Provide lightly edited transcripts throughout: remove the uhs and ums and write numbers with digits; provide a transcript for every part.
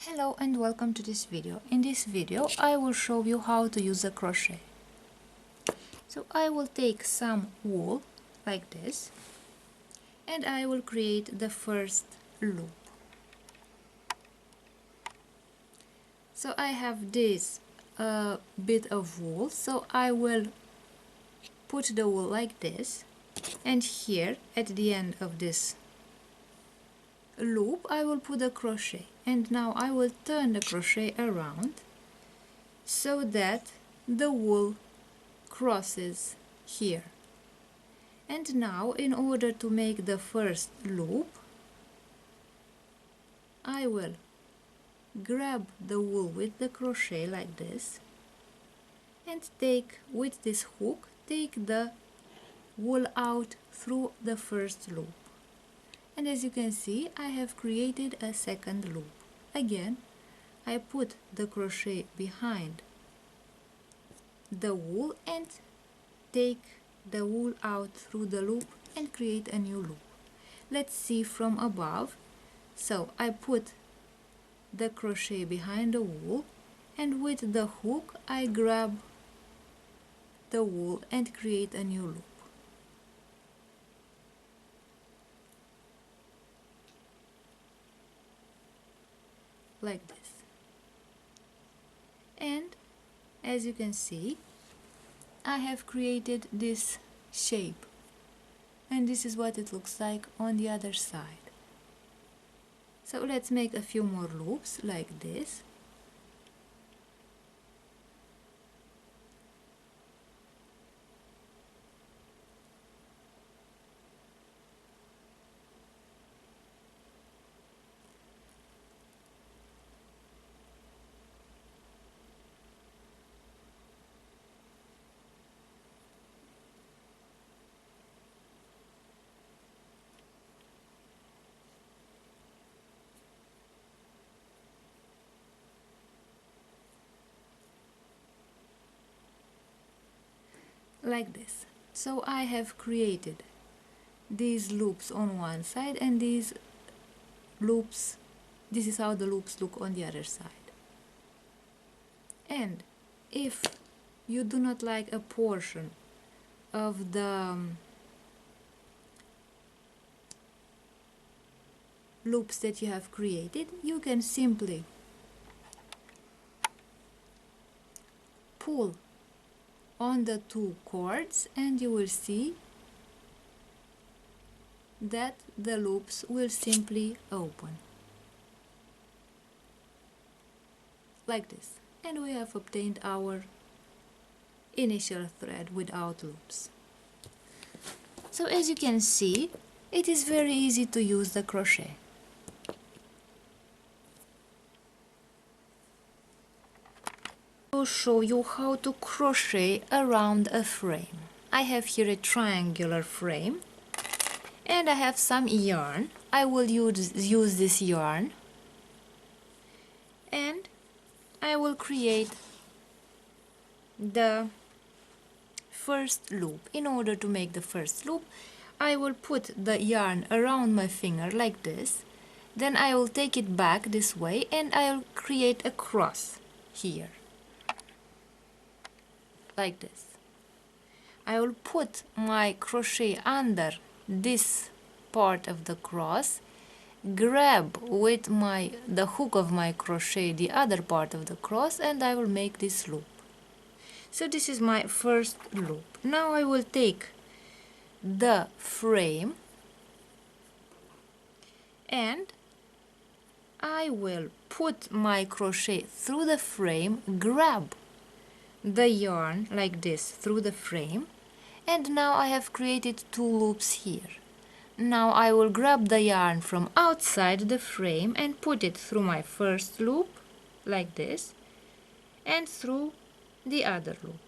Hello and welcome to this video. In this video I will show you how to use a crochet. So I will take some wool like this and I will create the first loop. So I have this bit of wool, so I will put the wool like this, and here at the end of this loop I will put a crochet, and now I will turn the crochet around so that the wool crosses here. And now, in order to make the first loop, I will grab the wool with the crochet like this and take with this hook, take the wool out through the first loop. And as you can see, I have created a second loop. Again, I put the crochet behind the wool and take the wool out through the loop and create a new loop. Let's see from above. So I put the crochet behind the wool, and with the hook I grab the wool and create a new loop. Like this. And as you can see, I have created this shape, and this is what it looks like on the other side. So let's make a few more loops like this. Like this. So I have created these loops on one side, and these loops, this is how the loops look on the other side. And if you do not like a portion of the loops that you have created, you can simply pull on the two cords and you will see that the loops will simply open like this, and we have obtained our initial thread without loops. So as you can see, it is very easy to use the crochet. I will show you how to crochet around a frame. I have here a triangular frame and I have some yarn. I will use this yarn, and I will create the first loop. In order to make the first loop, I will put the yarn around my finger like this, then I will take it back this way and I'll create a cross here like this. I will put my crochet under this part of the cross, grab with the hook of my crochet the other part of the cross, and I will make this loop. So this is my first loop. Now I will take the frame and I will put my crochet through the frame, grab the yarn like this through the frame, and now I have created two loops here. Now I will grab the yarn from outside the frame and put it through my first loop like this and through the other loop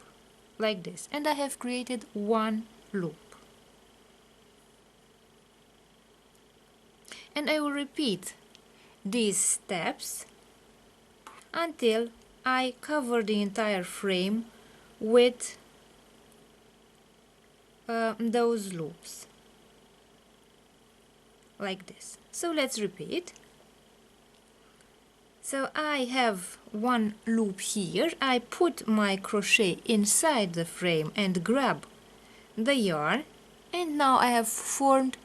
like this, and I have created one loop. And I will repeat these steps until I cover the entire frame with those loops like this. So let's repeat. So I have one loop here. I put my crochet inside the frame and grab the yarn, and now I have formed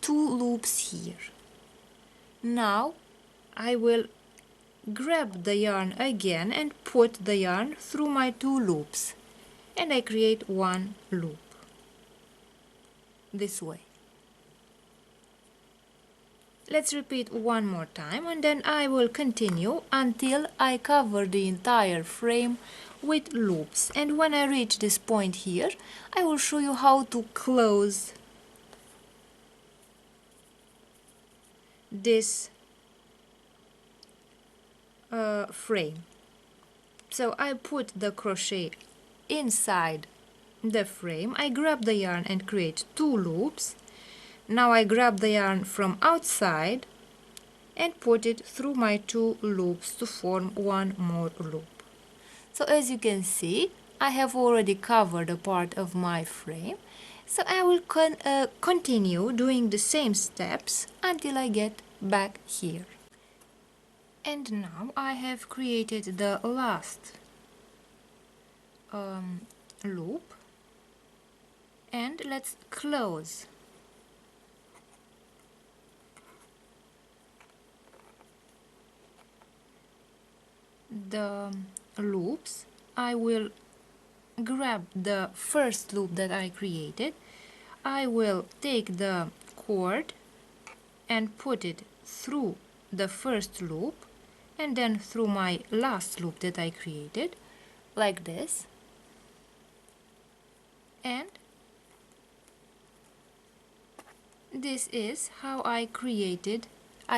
two loops here. Now I will grab the yarn again and put the yarn through my two loops, and I create one loop this way. Let's repeat one more time, and then I will continue until I cover the entire frame with loops. And when I reach this point here, I will show you how to close this frame. So I put the crochet inside the frame, I grab the yarn and create two loops. Now I grab the yarn from outside and put it through my two loops to form one more loop. So as you can see, I have already covered a part of my frame, so I will continue doing the same steps until I get back here. And now I have created the last loop, and let's close the loops. I will grab the first loop that I created. I will take the cord and put it through the first loop and then through my last loop that I created, like this. And this is how I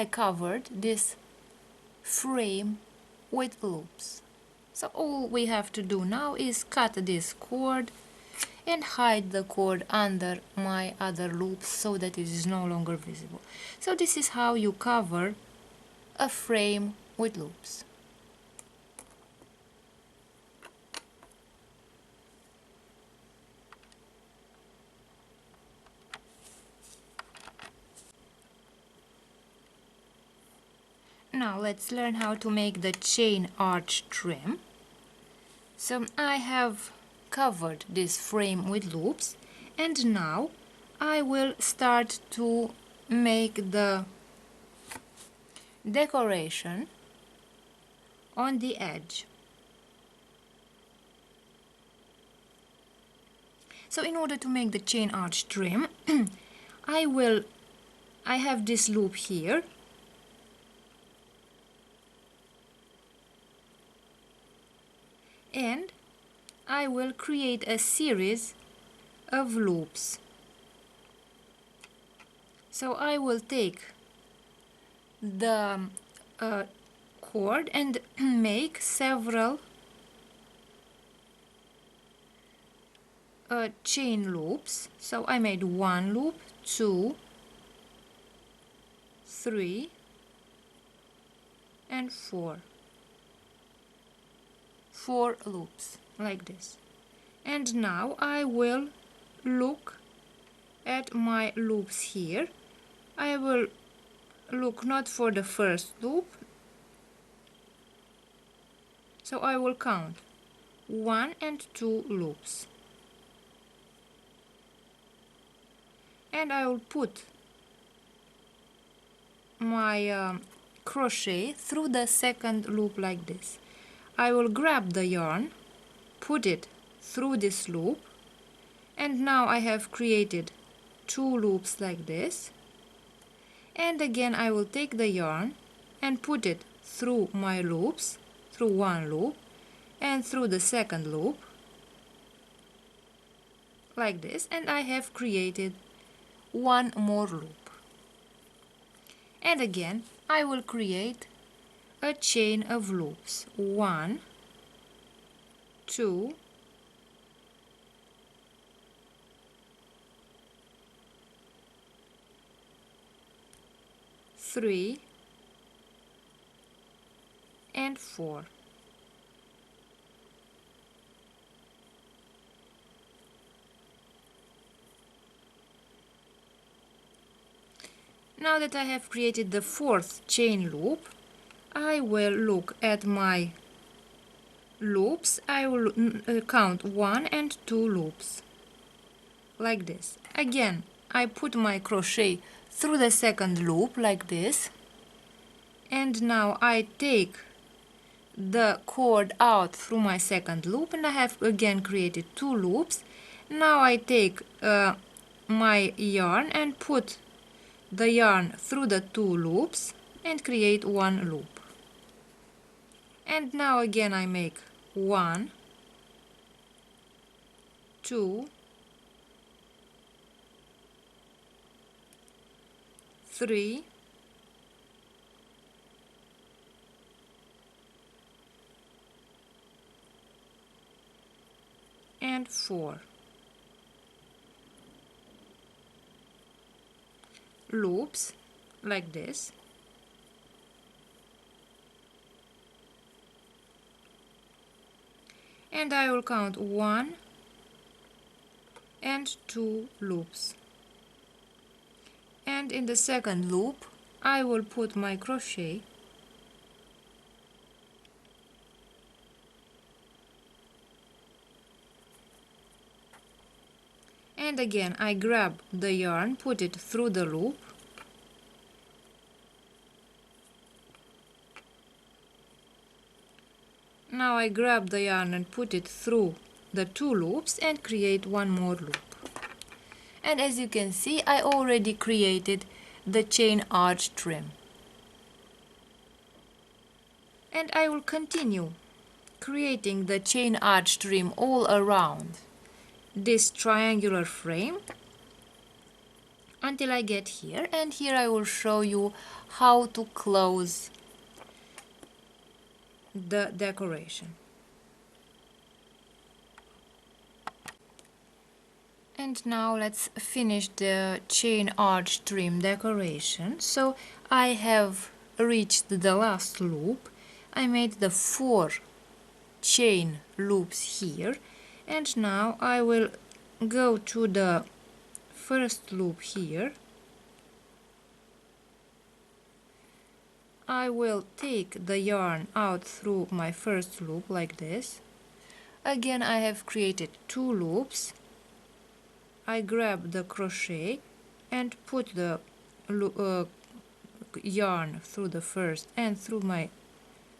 covered this frame with loops. So all we have to do now is cut this cord and hide the cord under my other loops so that it is no longer visible. So this is how you cover a frame with loops. Now let's learn how to make the chain arch trim. So I have covered this frame with loops, and now I will start to make the decoration on the edge. So in order to make the chain arch trim, I have this loop here, and I will create a series of loops. So I will take the cord and make several chain loops. So I made one loop, 2, 3, and 4. 4 loops like this. And now I will look at my loops here. I will look not for the first loop, so I will count 1 and 2 loops, and I will put my crochet through the second loop like this. I will grab the yarn, put it through this loop, and now I have created 2 loops like this. And again I will take the yarn and put it through my loops, through one loop and through the second loop like this, and I have created one more loop. And again I will create a chain of loops, 1, 2, 3, and 4. Now that I have created the 4th chain loop, I will look at my loops. I will count 1 and 2 loops like this. Again, I put my crochet through the second loop like this, and now I take the cord out through my second loop, and I have again created 2 loops. Now I take my yarn and put the yarn through the 2 loops and create 1 loop. And now again I make 1, 2, 3, 4 loops like this. And I will count 1 and 2 loops. And in the second loop I will put my crochet and again I grab the yarn, put it through the loop, now I grab the yarn and put it through the 2 loops and create 1 more loop. And as you can see, I already created the chain arch trim. And I will continue creating the chain arch trim all around this triangular frame until I get here, and here I will show you how to close the decoration. And now let's finish the chain arch trim decoration. So I have reached the last loop. I made the 4 chain loops here, and now I will go to the first loop here. I will take the yarn out through my first loop like this. Again I have created 2 loops. I grab the crochet and put the yarn through the first and through my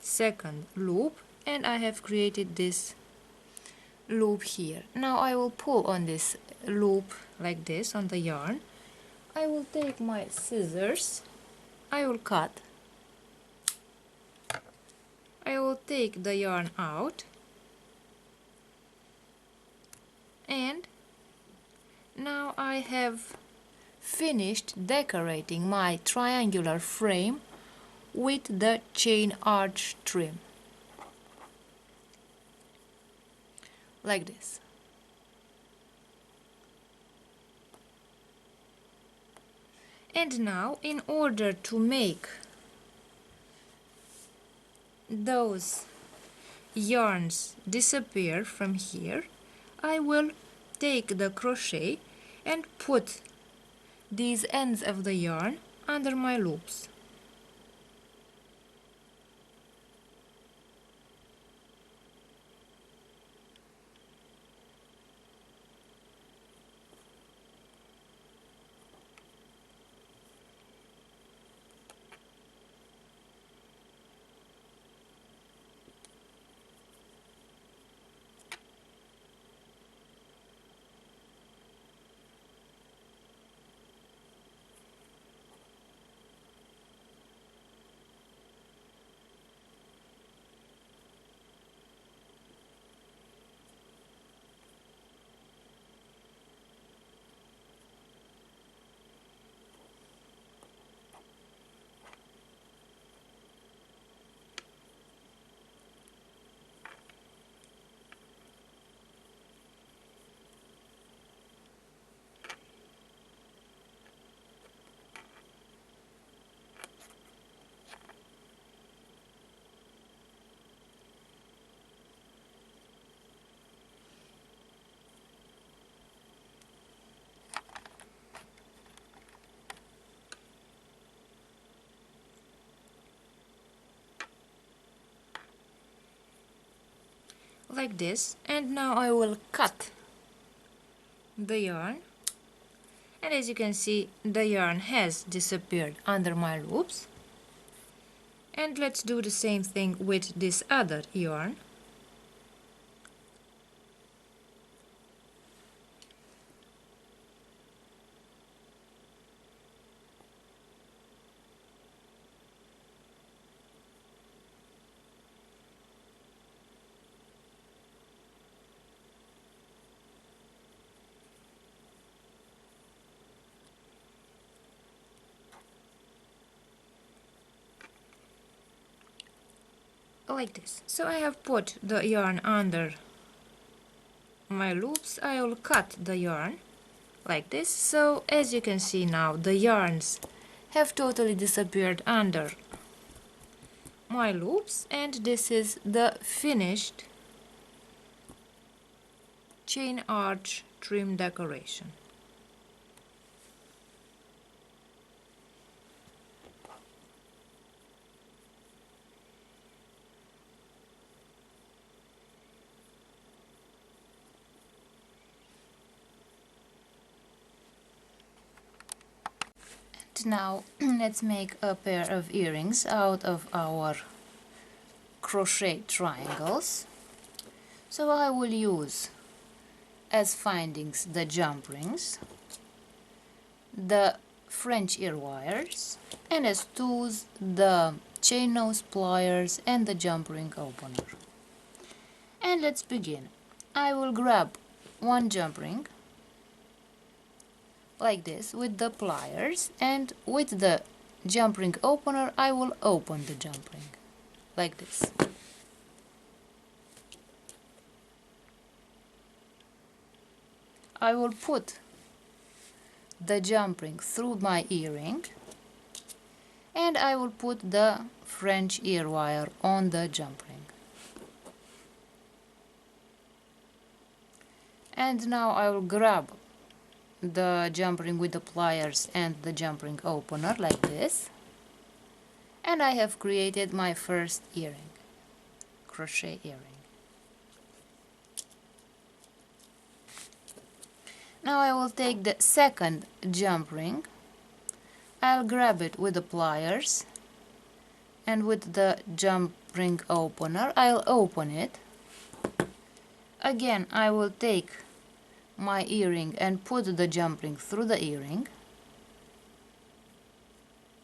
second loop, and I have created this loop here. Now I will pull on this loop like this on the yarn. I will take my scissors, I will cut, I will take the yarn out, and now I have finished decorating my triangular frame with the chain arch trim like this. And now, in order to make those yarns disappear from here, I will take the crochet and put these ends of the yarn under my loops. like this, and now I will cut the yarn, and as you can see the yarn has disappeared under my loops. And let's do the same thing with this other yarn. Like this. So I have put the yarn under my loops. I will cut the yarn like this. So as you can see now, the yarns have totally disappeared under my loops, and this is the finished chain arch trim decoration. Now let's make a pair of earrings out of our crochet triangles. So I will use as findings the jump rings, the French ear wires, and as tools the chain nose pliers and the jump ring opener. And let's begin. I will grab one jump ring like this with the pliers, and with the jump ring opener I will open the jump ring like this. I will put the jump ring through my earring, and I will put the French ear wire on the jump ring. And now I will grab the jump ring with the pliers and the jump ring opener like this, and I have created my first earring, crochet earring. Now I will take the second jump ring, I'll grab it with the pliers, and with the jump ring opener I'll open it. Again I will take my earring and put the jump ring through the earring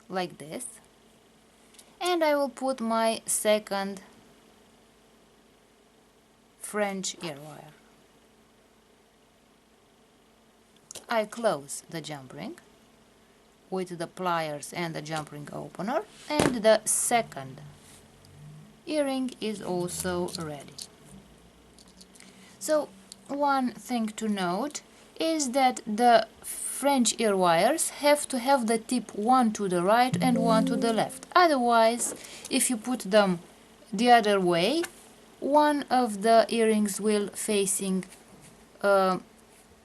like this, and I will put my second French ear wire. I close the jump ring with the pliers and the jump ring opener, and the second earring is also ready. So one thing to note is that the French ear wires have to have the tip one to the right and one to the left. Otherwise, if you put them the other way, one of the earrings will facing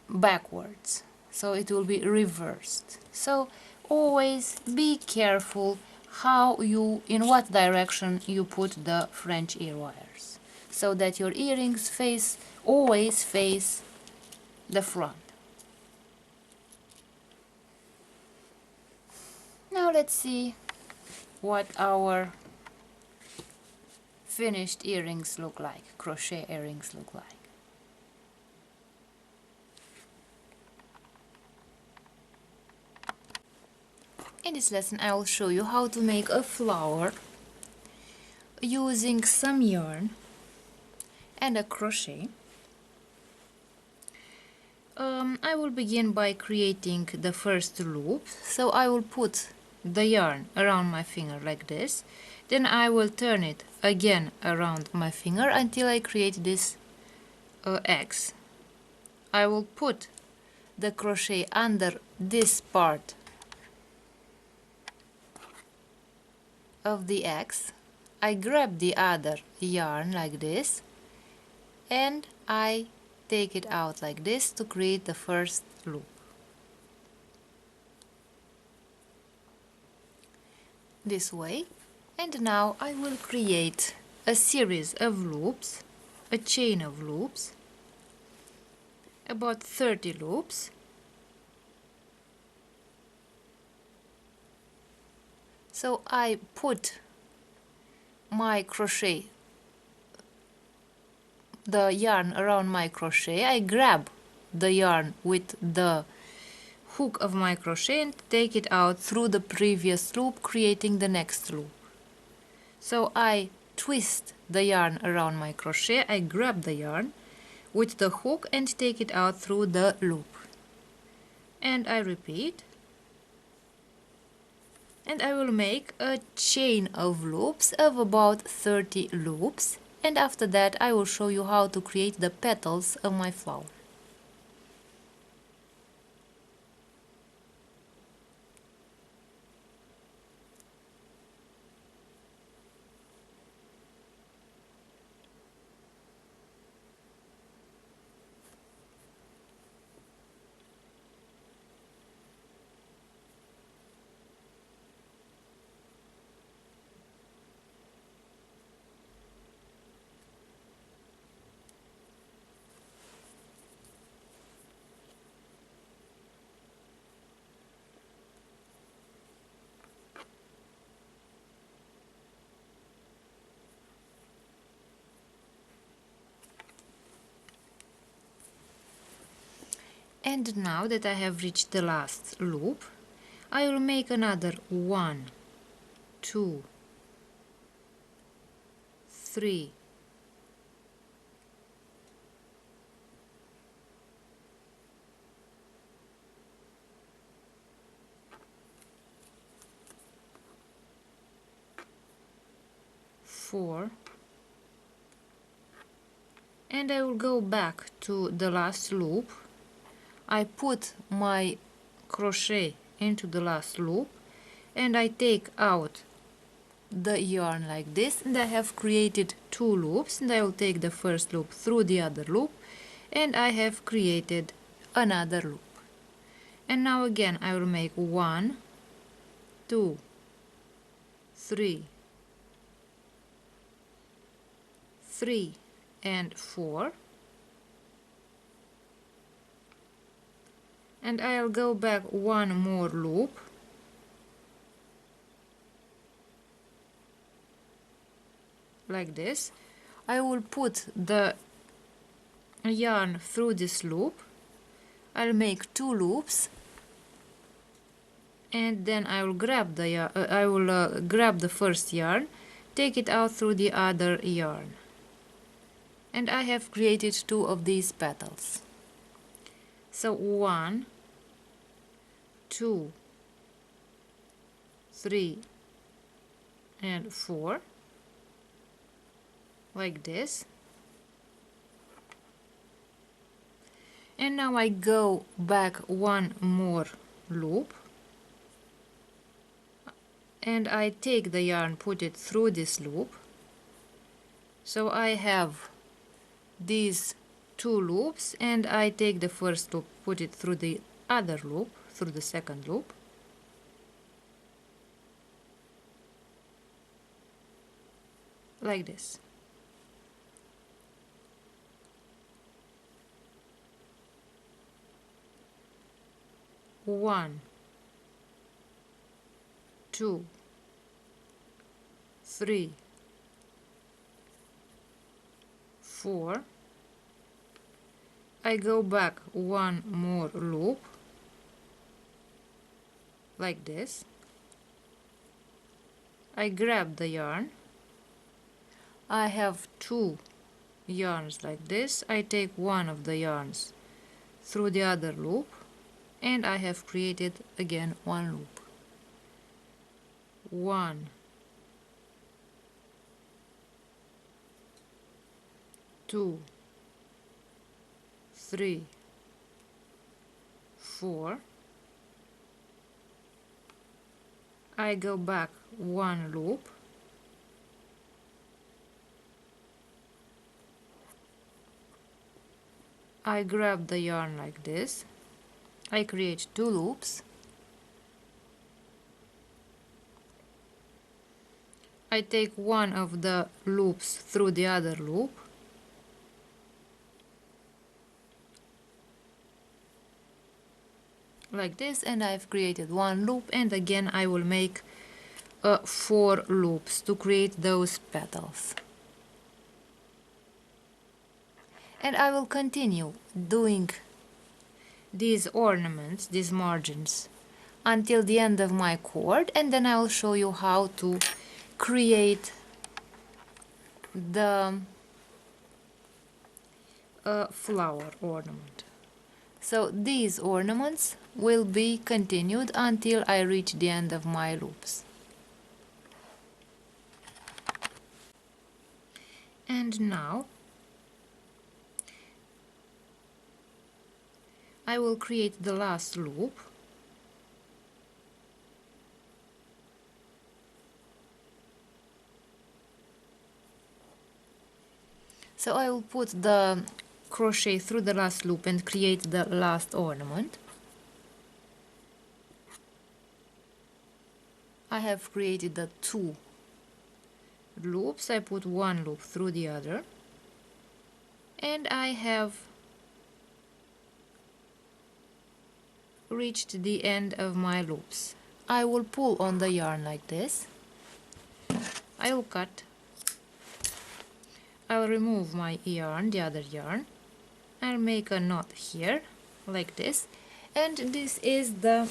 backwards, so it will be reversed. So always be careful in what direction you put the French ear wires, so that your earrings always face the front. Now let's see what our finished earrings look like, crochet earrings look like. In this lesson I will show you how to make a flower using some yarn and a crochet. I will begin by creating the first loop. So I will put the yarn around my finger like this, then I will turn it again around my finger until I create this X. I will put the crochet under this part of the X. I grab the other yarn like this, and I take it out like this to create the first loop. This way. And now I will create a series of loops a chain of loops, about 30 loops. So I put my crochet, the yarn around my crochet, I grab the yarn with the hook of my crochet and take it out through the previous loop, creating the next loop. So I twist the yarn around my crochet, I grab the yarn with the hook and take it out through the loop. And I repeat. And I will make a chain of loops of about 30 loops, and after that I will show you how to create the petals of my flower. And now that I have reached the last loop, I will make another 1, 2, 3, 4, and I will go back to the last loop. I put my crochet into the last loop and I take out the yarn like this, and I have created 2 loops, and I will take the first loop through the other loop and I have created another loop. And now again I will make 1, 2, 3, 3 and 4, and I'll go back one more loop like this. I will put the yarn through this loop, I'll make 2 loops, and then I will grab the grab the first yarn, take it out through the other yarn, and I have created 2 of these petals. So 1, 2, 3 and 4, like this. And now I go back one more loop and I take the yarn, put it through this loop. So I have these 2 loops, and I take the first loop, put it through the other loop, through the second loop. Like this. One, 2, 3, 4. I go back one more loop like this. I grab the yarn. I have 2 yarns like this. I take one of the yarns through the other loop, and I have created again one loop. 1, 2, 3, 4. I go back one loop, I grab the yarn like this, I create 2 loops, I take one of the loops through the other loop, like this, and I've created one loop, and again I will make 4 loops to create those petals. And I will continue doing these ornaments, these margins, until the end of my cord, and then I will show you how to create the flower ornament. So these ornaments will be continued until I reach the end of my loops. And now I will create the last loop. So I will put the crochet through the last loop and create the last ornament. I have created the 2 loops. I put one loop through the other, and I have reached the end of my loops. I will pull on the yarn like this. I will cut. I'll remove my yarn, the other yarn. I'll make a knot here like this, and this is the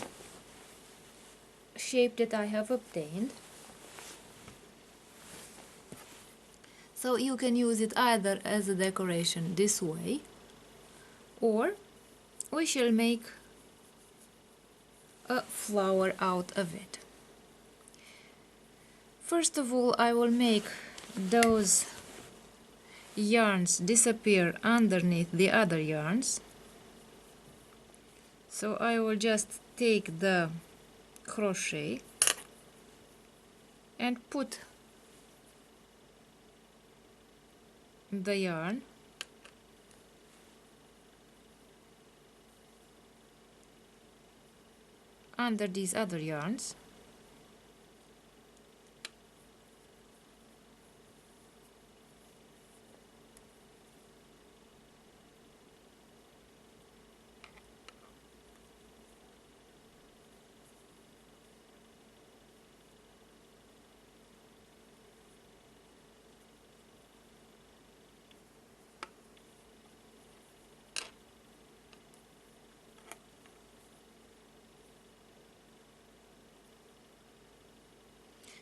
shape that I have obtained. So you can use it either as a decoration this way, or we shall make a flower out of it. First of all, I will make those yarns disappear underneath the other yarns. So I will just take the crochet and put the yarn under these other yarns,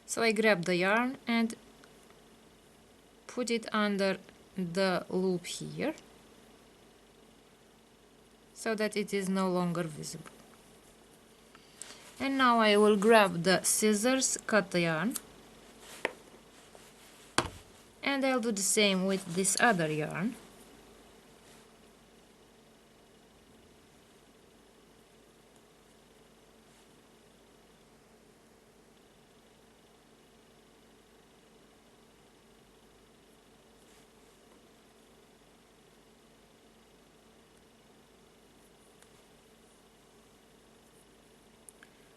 so I grab the yarn and put it under the loop here so that it is no longer visible. And now I will grab the scissors, cut the yarn, and I'll do the same with this other yarn.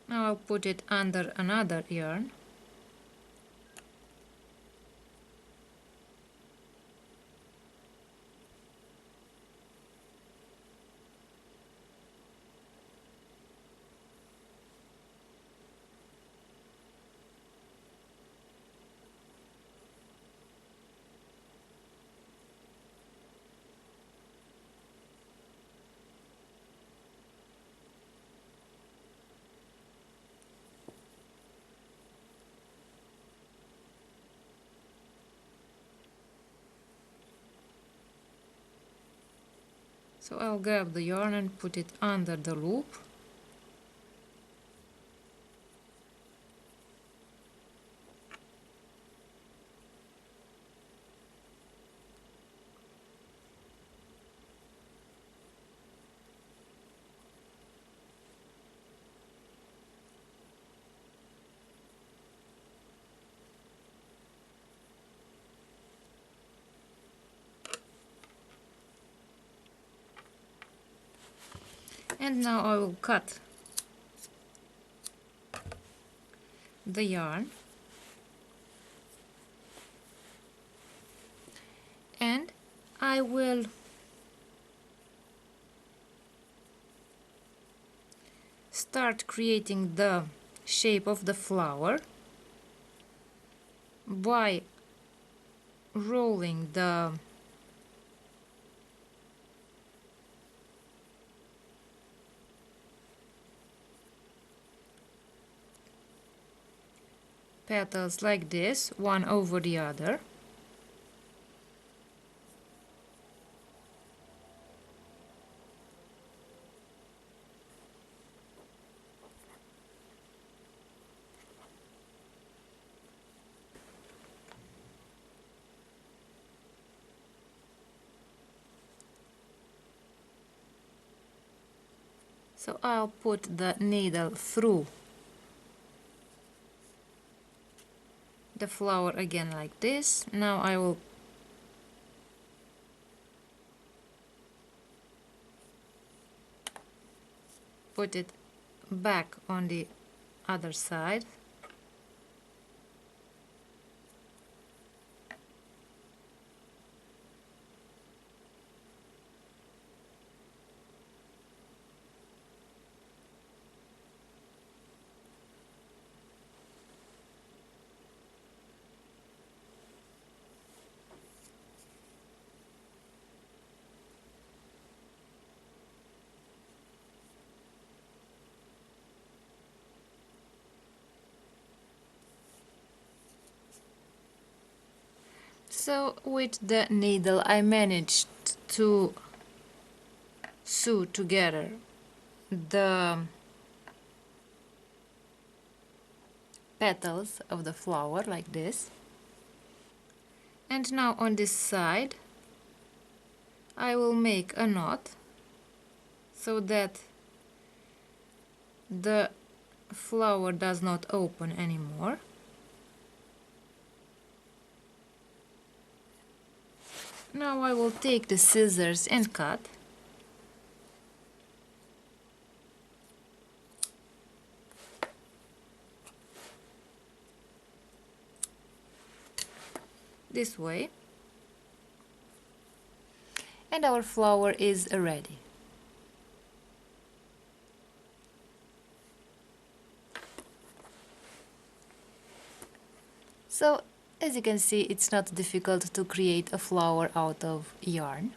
Now I'll put it under another yarn. So I'll grab the yarn and put it under the loop. And now I will cut the yarn and I will start creating the shape of the flower by rolling the petals like this, one over the other. So I'll put the needle through the flower again like this. Now I will put it back on the other side. So with the needle I managed to sew together the petals of the flower like this. And now on this side I will make a knot so that the flower does not open anymore. Now I will take the scissors and cut. This way. And our flower is ready. So, as you can see, it's not difficult to create a flower out of yarn.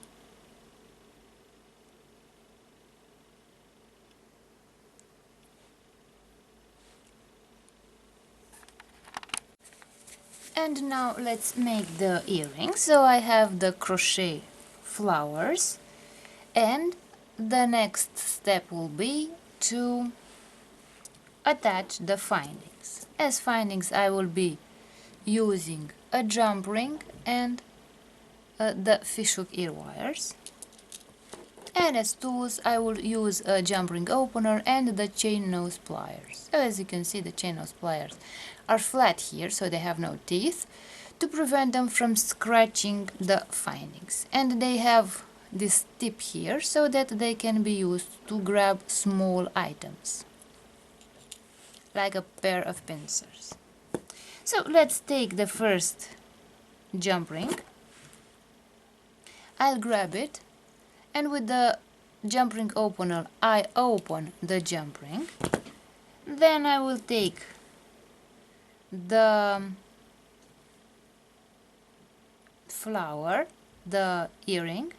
And now let's make the earrings. So I have the crochet flowers, and the next step will be to attach the findings. As findings I will be using a jump ring and the fishhook ear wires, and as tools I will use a jump ring opener and the chain nose pliers. So as you can see, the chain nose pliers are flat here, so they have no teeth, to prevent them from scratching the findings, and they have this tip here so that they can be used to grab small items like a pair of pincers. So let's take the first jump ring. I'll grab it, and with the jump ring opener I open the jump ring. Then I will take the flower, the earring,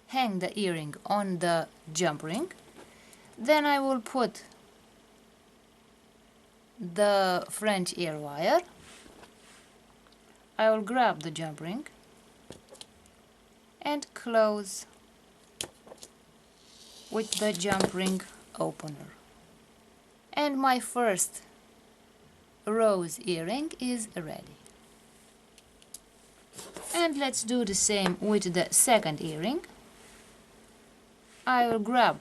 hang the earring on the jump ring. Then I will put the French ear wire. I will grab the jump ring and close with the jump ring opener. And my first rose earring is ready. And let's do the same with the second earring. I will grab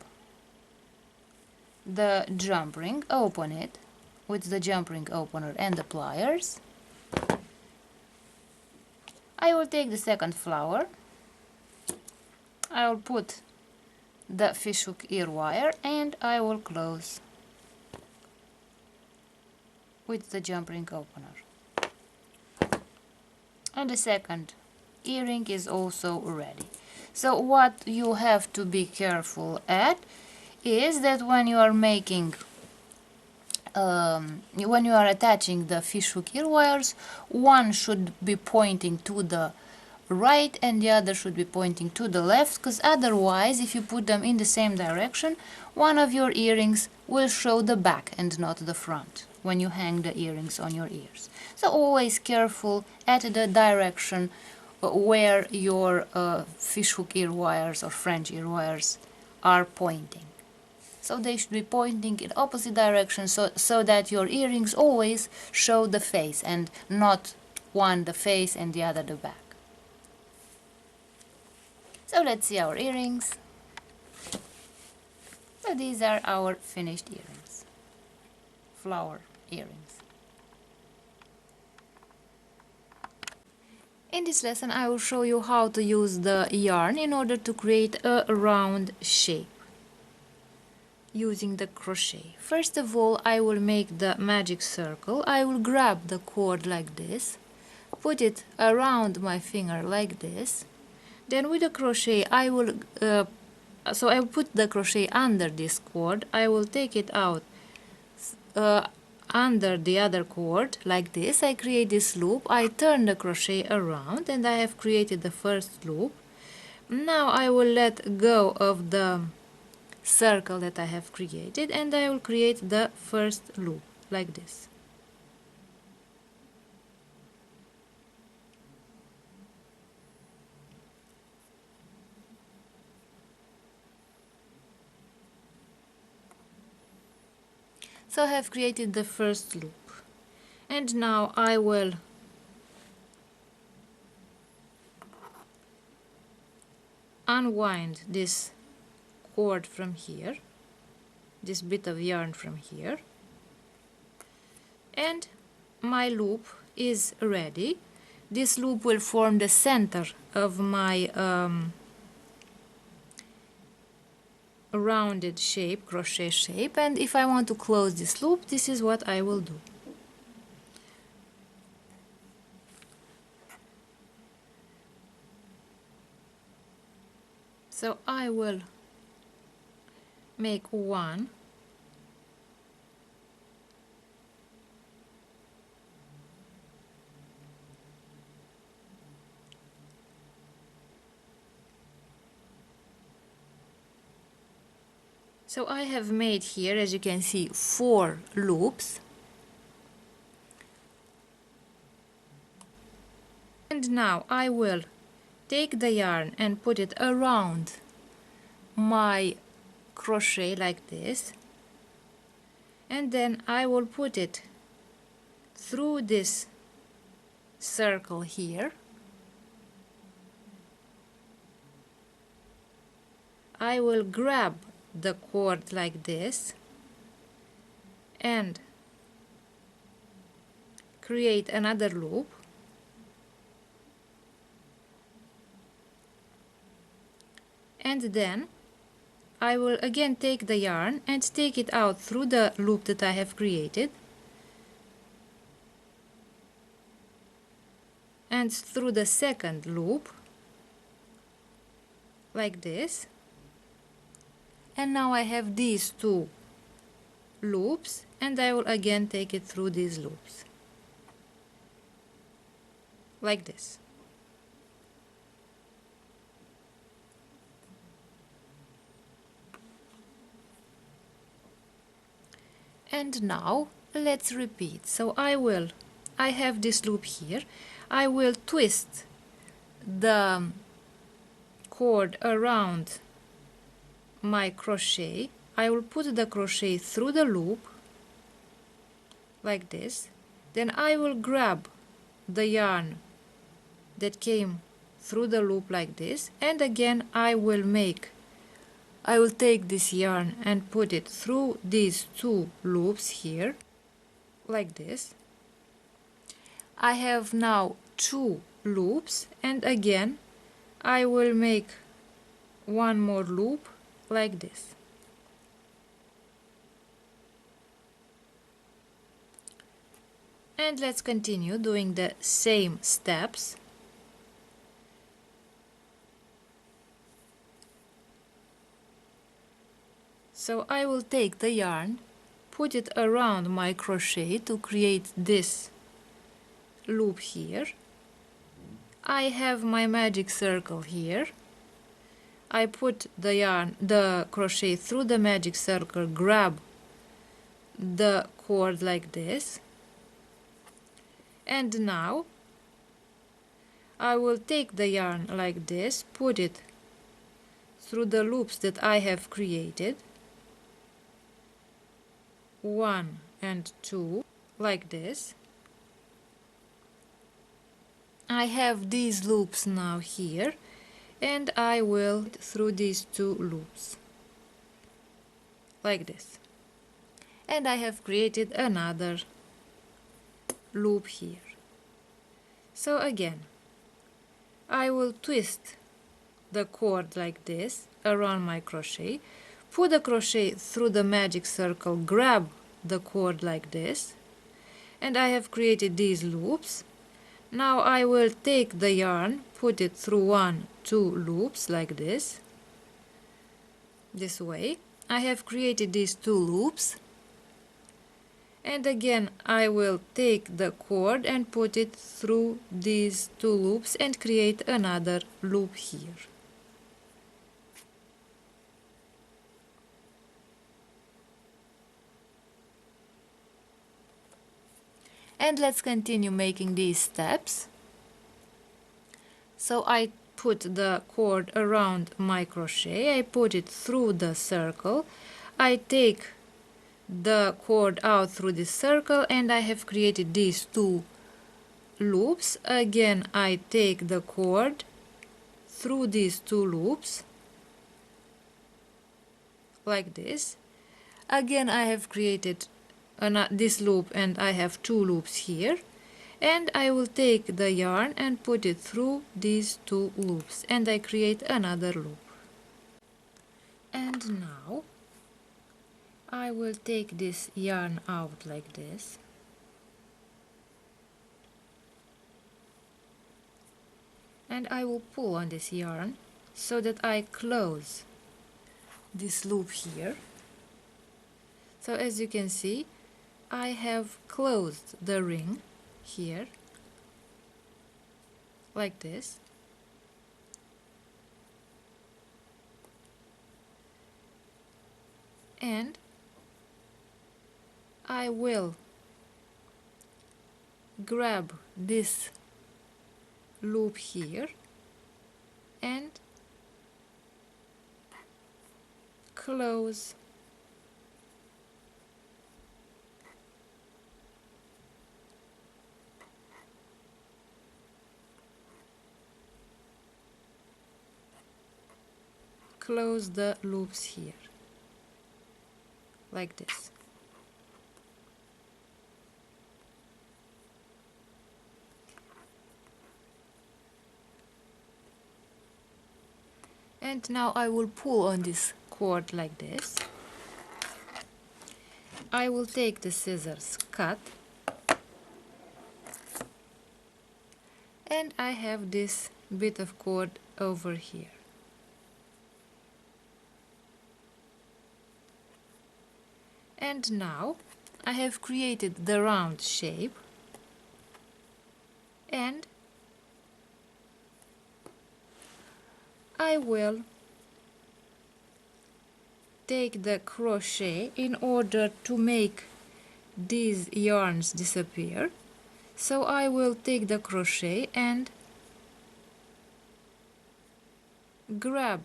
the jump ring, open it with the jump ring opener and the pliers. I will take the second flower. I will put the fishhook ear wire and I will close with the jump ring opener. And the second earring is also ready. So what you have to be careful at is that when you are making when you are attaching the fishhook ear wires, one should be pointing to the right and the other should be pointing to the left, because otherwise, if you put them in the same direction, one of your earrings will show the back and not the front when you hang the earrings on your ears. So always careful at the direction where your fishhook ear wires or French ear wires are pointing. So they should be pointing in opposite directions so that your earrings always show the face and not one the face and the other the back. So let's see our earrings. So these are our finished earrings, flower earrings. In this lesson I will show you how to use the yarn in order to create a round shape using the crochet. First of all, I will make the magic circle. I will grab the cord like this, put it around my finger like this. Then with the crochet I will put the crochet under this cord. I will take it out under the other cord like this. I create this loop, I turn the crochet around and I have created the first loop. Now I will let go of the circle that I have created and I will create the first loop like this. So I have created the first loop and now I will unwind this cord from here, this bit of yarn from here, and my loop is ready. This loop will form the center of my rounded shape, crochet shape, and if I want to close this loop, this is what I will do. So I will make one, so I have made here, as you can see, 4 loops, and now I will take the yarn and put it around my crochet like this, and then I will put it through this circle here. I will grab the cord like this and create another loop, and then I will again take the yarn and take it out through the loop that I have created and through the second loop like this, and now I have these 2 loops and I will again take it through these loops like this. And now let's repeat. So I have this loop here, I will twist the cord around my crochet, I will put the crochet through the loop like this, then I will grab the yarn that came through the loop like this, and again I will take this yarn and put it through these 2 loops here like this. I have now 2 loops, and again I will make one more loop like this. And let's continue doing the same steps. So I will take the yarn, put it around my crochet to create this loop here. I have my magic circle here. I put the crochet through the magic circle, grab the cord like this, and now I will take the yarn like this, put it through the loops that I have created, 1 and 2, like this. I have these loops now here, and I will through these 2 loops, like this. And I have created another loop here. So again, I will twist the cord like this around my crochet, put the crochet through the magic circle, grab the cord like this, and I have created these loops. Now I will take the yarn, put it through 1, 2 loops like this way. I have created these 2 loops, and again I will take the cord and put it through these 2 loops and create another loop here. And let's continue making these steps. So I put the cord around my crochet, I put it through the circle, I take the cord out through the circle, and I have created these 2 loops. Again I take the cord through these 2 loops like this. Again I have created this loop, and I have 2 loops here, and I will take the yarn and put it through these 2 loops, and I create another loop. And now I will take this yarn out like this, and I will pull on this yarn so that I close this loop here. So as you can see, I have closed the ring here like this, and I will grab this loop here and close the loops here like this. And now I will pull on this cord like this. I will take the scissors, cut, and I have this bit of cord over here. And now I have created the round shape, and I will take the crochet in order to make these yarns disappear. So I will take the crochet and grab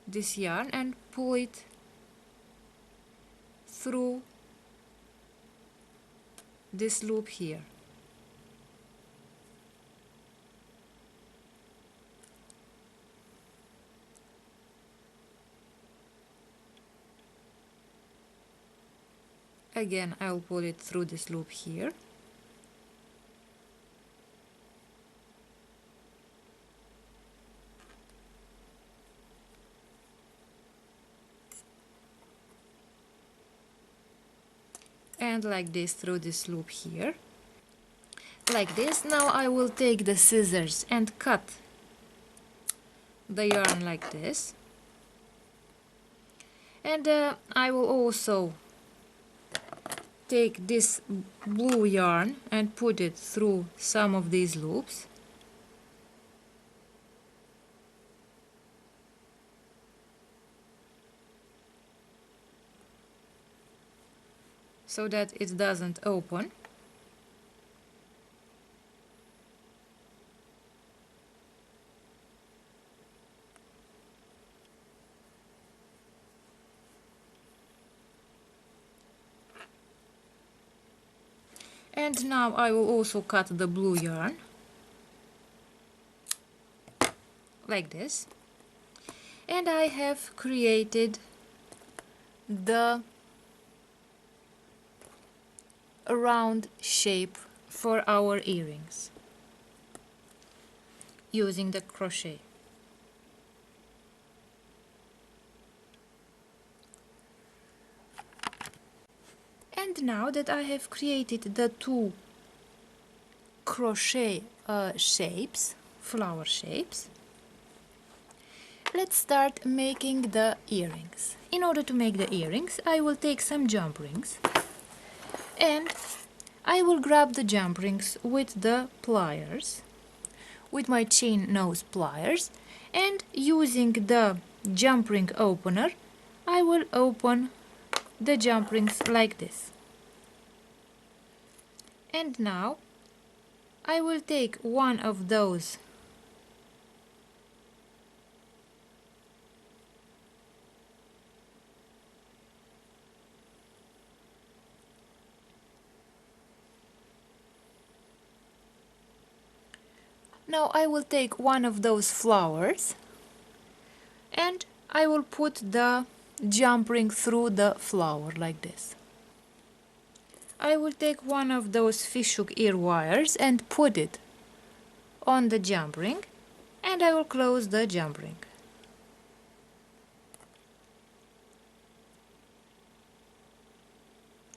this yarn and pull it through this loop here. Again, I'll pull it through this loop here. And like this through this loop here. Like this. Now I will take the scissors and cut the yarn like this. And I will also take this blue yarn and put it through some of these loops. So that it doesn't open. And now I will also cut the blue yarn like this. And I have created the round shape for our earrings using the crochet. And now that I have created the two crochet shapes, flower shapes, let's start making the earrings. In order to make the earrings, I will take some jump rings and I will grab the jump rings with the pliers, with my chain nose pliers, and using the jump ring opener, I will open the jump rings like this. And now I will take one of those flowers and I will put the jump ring through the flower like this. I will take one of those fishhook ear wires and put it on the jump ring, and I will close the jump ring.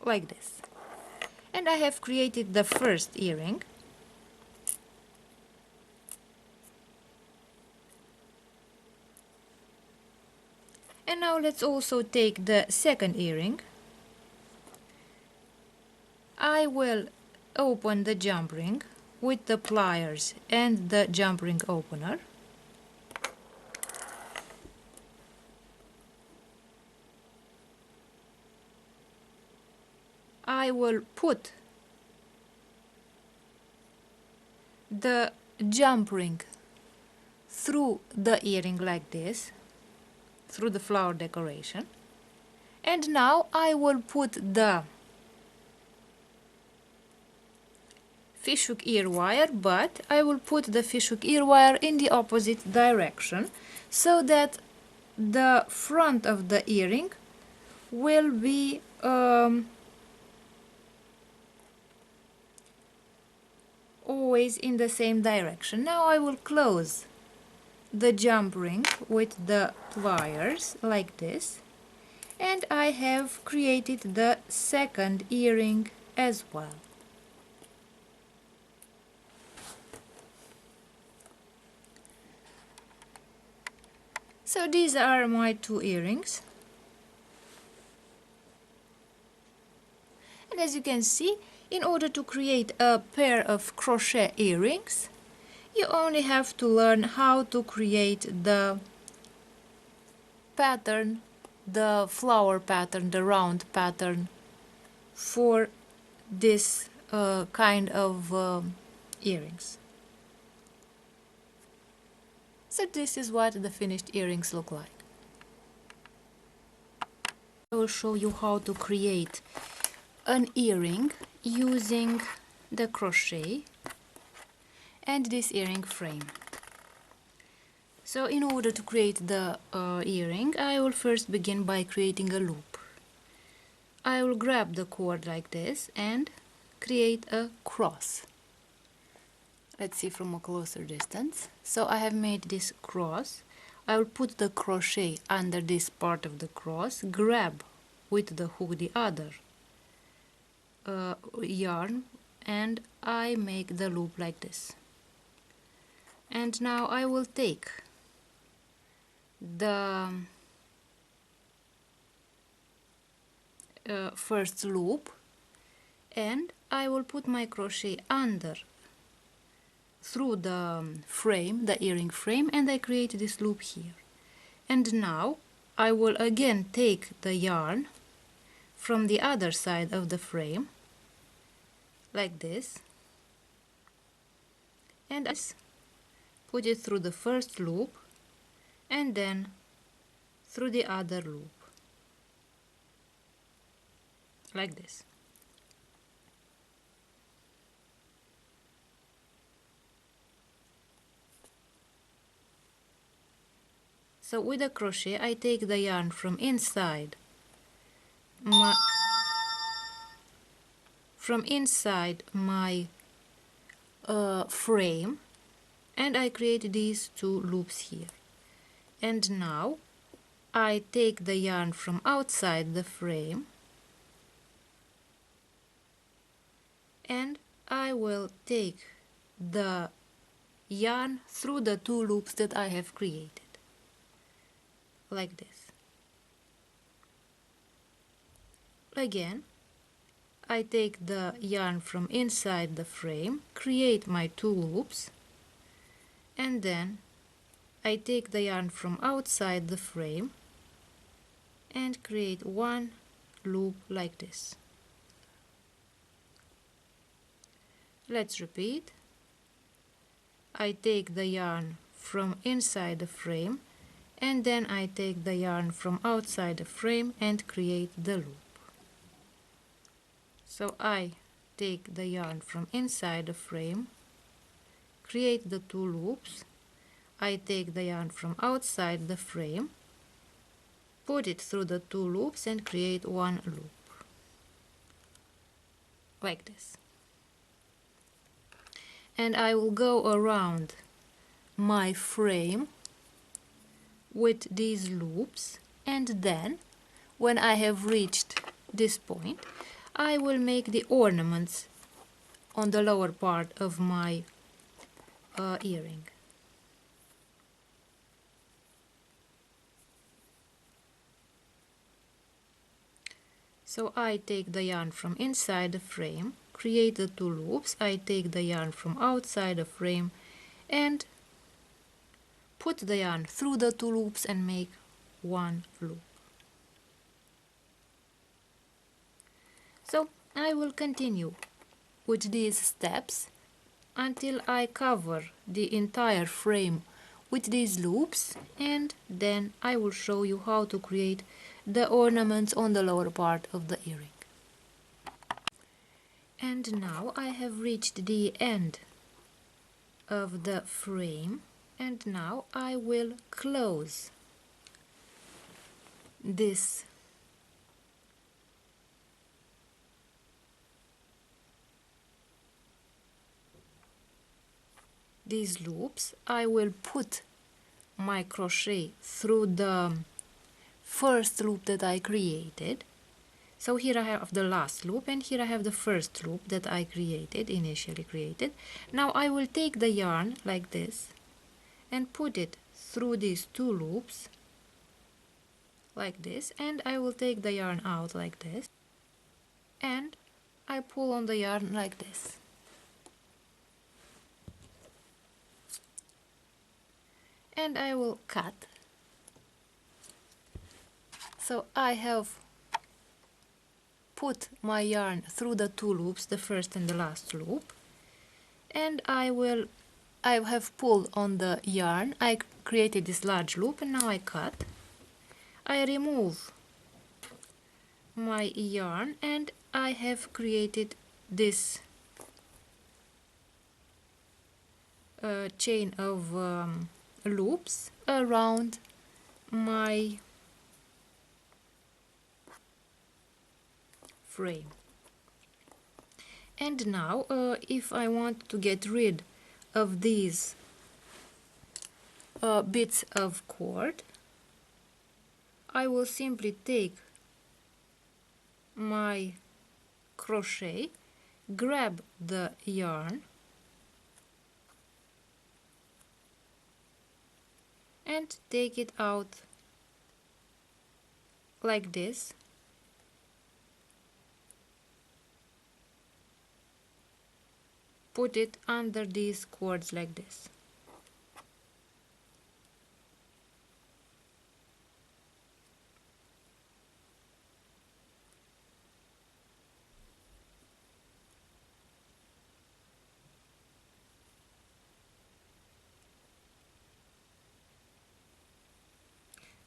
Like this. And I have created the first earring. And now let's also take the second earring. I will open the jump ring with the pliers and the jump ring opener. I will put the jump ring through the earring like this, through the flower decoration. And now I will put the fishhook ear wire, but I will put the fishhook ear wire in the opposite direction so that the front of the earring will be always in the same direction. Now I will close the jump ring with the pliers like this, and I have created the second earring as well. So these are my two earrings, and as you can see, in order to create a pair of crochet earrings, you only have to learn how to create the pattern, the flower pattern, the round pattern for this kind of earrings. So this is what the finished earrings look like. I will show you how to create an earring using the crochet and this earring frame. So in order to create the earring, I will first begin by creating a loop. I will grab the cord like this and create a cross. Let's see from a closer distance. So I have made this cross. I will put the crochet under this part of the cross, grab with the hook the other yarn, and I make the loop like this. And now I will take the first loop, and I will put my crochet under through the frame, the earring frame, and I create this loop here. And now I will again take the yarn from the other side of the frame like this, and I put it through the first loop and then through the other loop like this. So with the crochet I take the yarn from inside my frame, and I create these two loops here. And now I take the yarn from outside the frame and I will take the yarn through the two loops that I have created like this. Again, I take the yarn from inside the frame, create my two loops, and then I take the yarn from outside the frame and create one loop like this. Let's repeat. I take the yarn from inside the frame and then I take the yarn from outside the frame and create the loop. So I take the yarn from inside the frame, create the two loops, I take the yarn from outside the frame, put it through the two loops and create one loop like this. And I will go around my frame with these loops, and then when I have reached this point I will make the ornaments on the lower part of my earring. So I take the yarn from inside the frame, create the two loops, I take the yarn from outside the frame and put the yarn through the two loops and make one loop. So I will continue with these steps until I cover the entire frame with these loops, and then I will show you how to create the ornaments on the lower part of the earring. And now I have reached the end of the frame, and now I will close these loops. I will put my crochet through the first loop that I created. So here I have the last loop and here I have the first loop that I initially created. Now I will take the yarn like this and put it through these two loops like this, and I will take the yarn out like this and I pull on the yarn like this. And I will cut. So I have put my yarn through the two loops, the first and the last loop, and I have pulled on the yarn. I created this large loop and now I cut. I remove my yarn and I have created this chain of loops around my frame. And now if I want to get rid of these bits of cord, I will simply take my crochet, grab the yarn and take it out like this put it under these cords like this.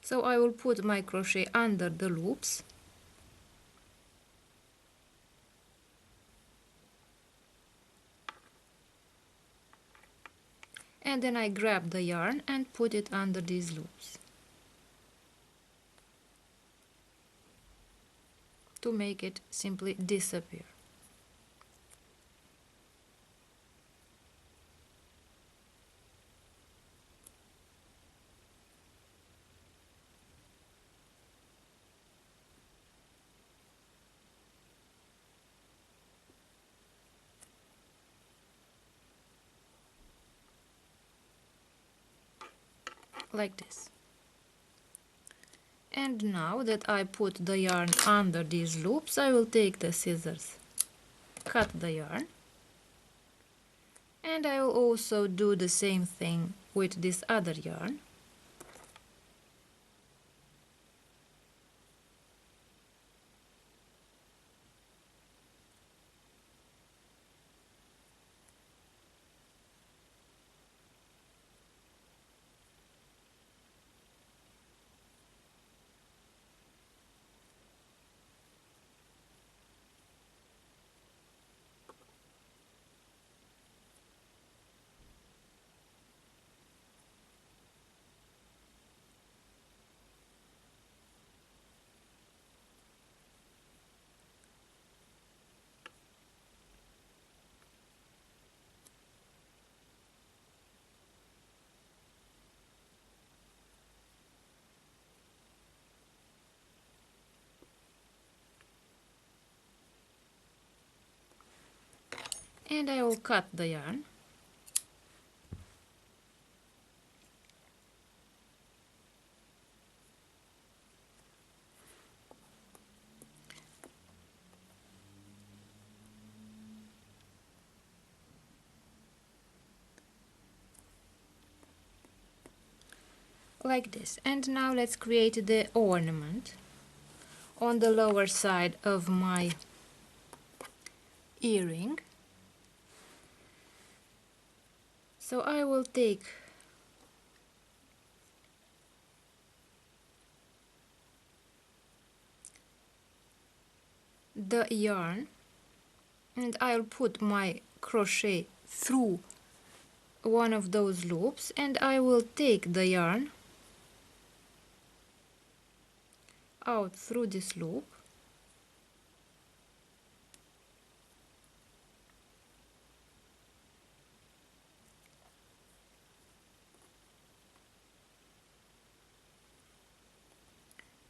So I will put my crochet under the loops, and then I grab the yarn and put it under these loops to make it simply disappear. Like this. And now that I put the yarn under these loops, I will take the scissors, cut the yarn, and I will also do the same thing with this other yarn. And I will cut the yarn. Like this. And now let's create the ornament on the lower side of my earring. So I will take the yarn and I'll put my crochet through one of those loops, and I will take the yarn out through this loop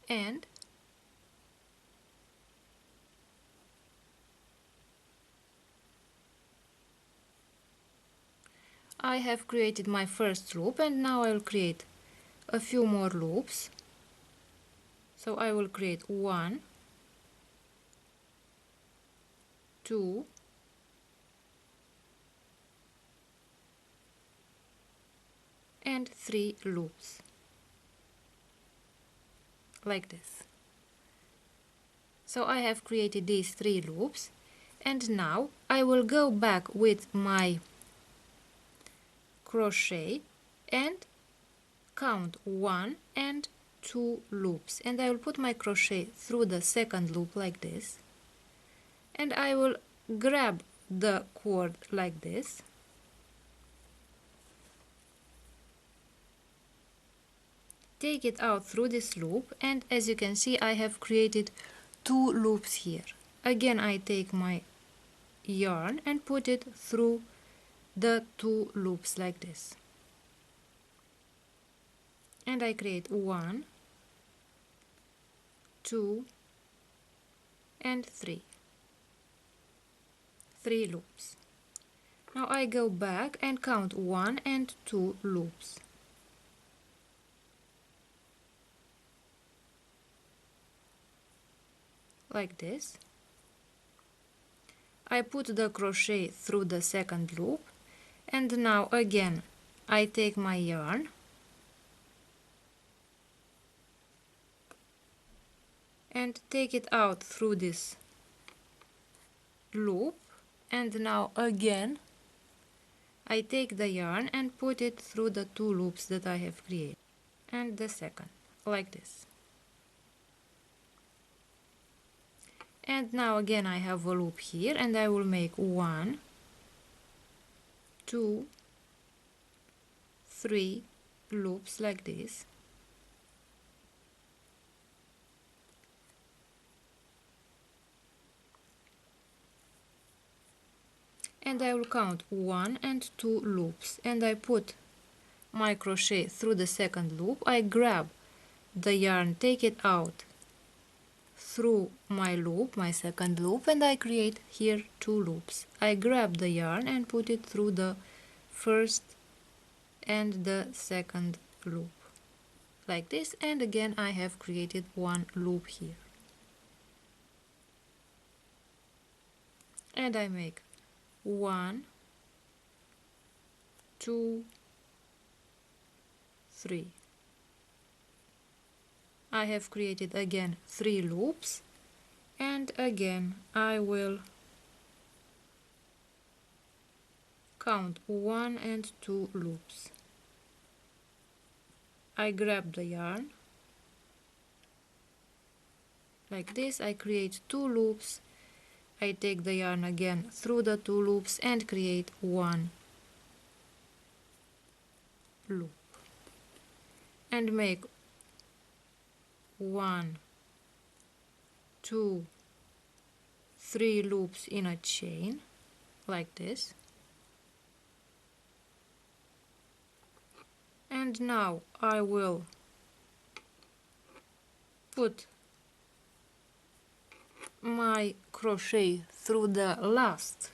and I have created my first loop, and now I will create a few more loops. So I will create 1, 2, and 3 loops like this. So I have created these 3 loops, and now I will go back with my crochet and count 1 and 2 loops, and I will put my crochet through the second loop like this, and I will grab the cord like this, take it out through this loop, and as you can see I have created 2 loops here. Again I take my yarn and put it through the 2 loops like this, and I create 1, 2 and 3 loops. Now I go back and count 1 and 2 loops like this. I put the crochet through the second loop, and now again I take my yarn and take it out through this loop, and now again I take the yarn and put it through the two loops that I have created, and the second, like this. And now again I have a loop here, and I will make 1, 2, 3 loops like this. And I will count 1 and 2 loops, and I put my crochet through the second loop. I grab the yarn, take it out through my loop, my second loop, and I create here 2 loops. I grab the yarn and put it through the first and the second loop like this, and again I have created 1 loop here, and I make 1, 2, 3. I have created again 3 loops, and again I will count 1 and 2 loops. I grab the yarn like this, I create 2 loops, I take the yarn again through the 2 loops and create 1 loop, and make 1, 2, 3 loops in a chain like this. And now I will put my crochet through the last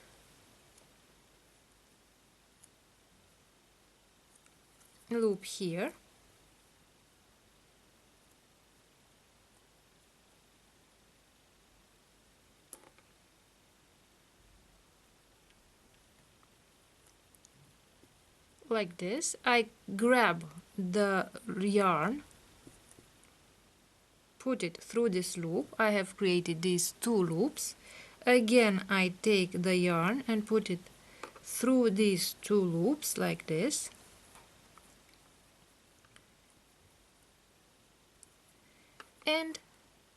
loop here, like this. I grab the yarn, put it through this loop. I have created these 2 loops. Again I take the yarn and put it through these 2 loops like this, and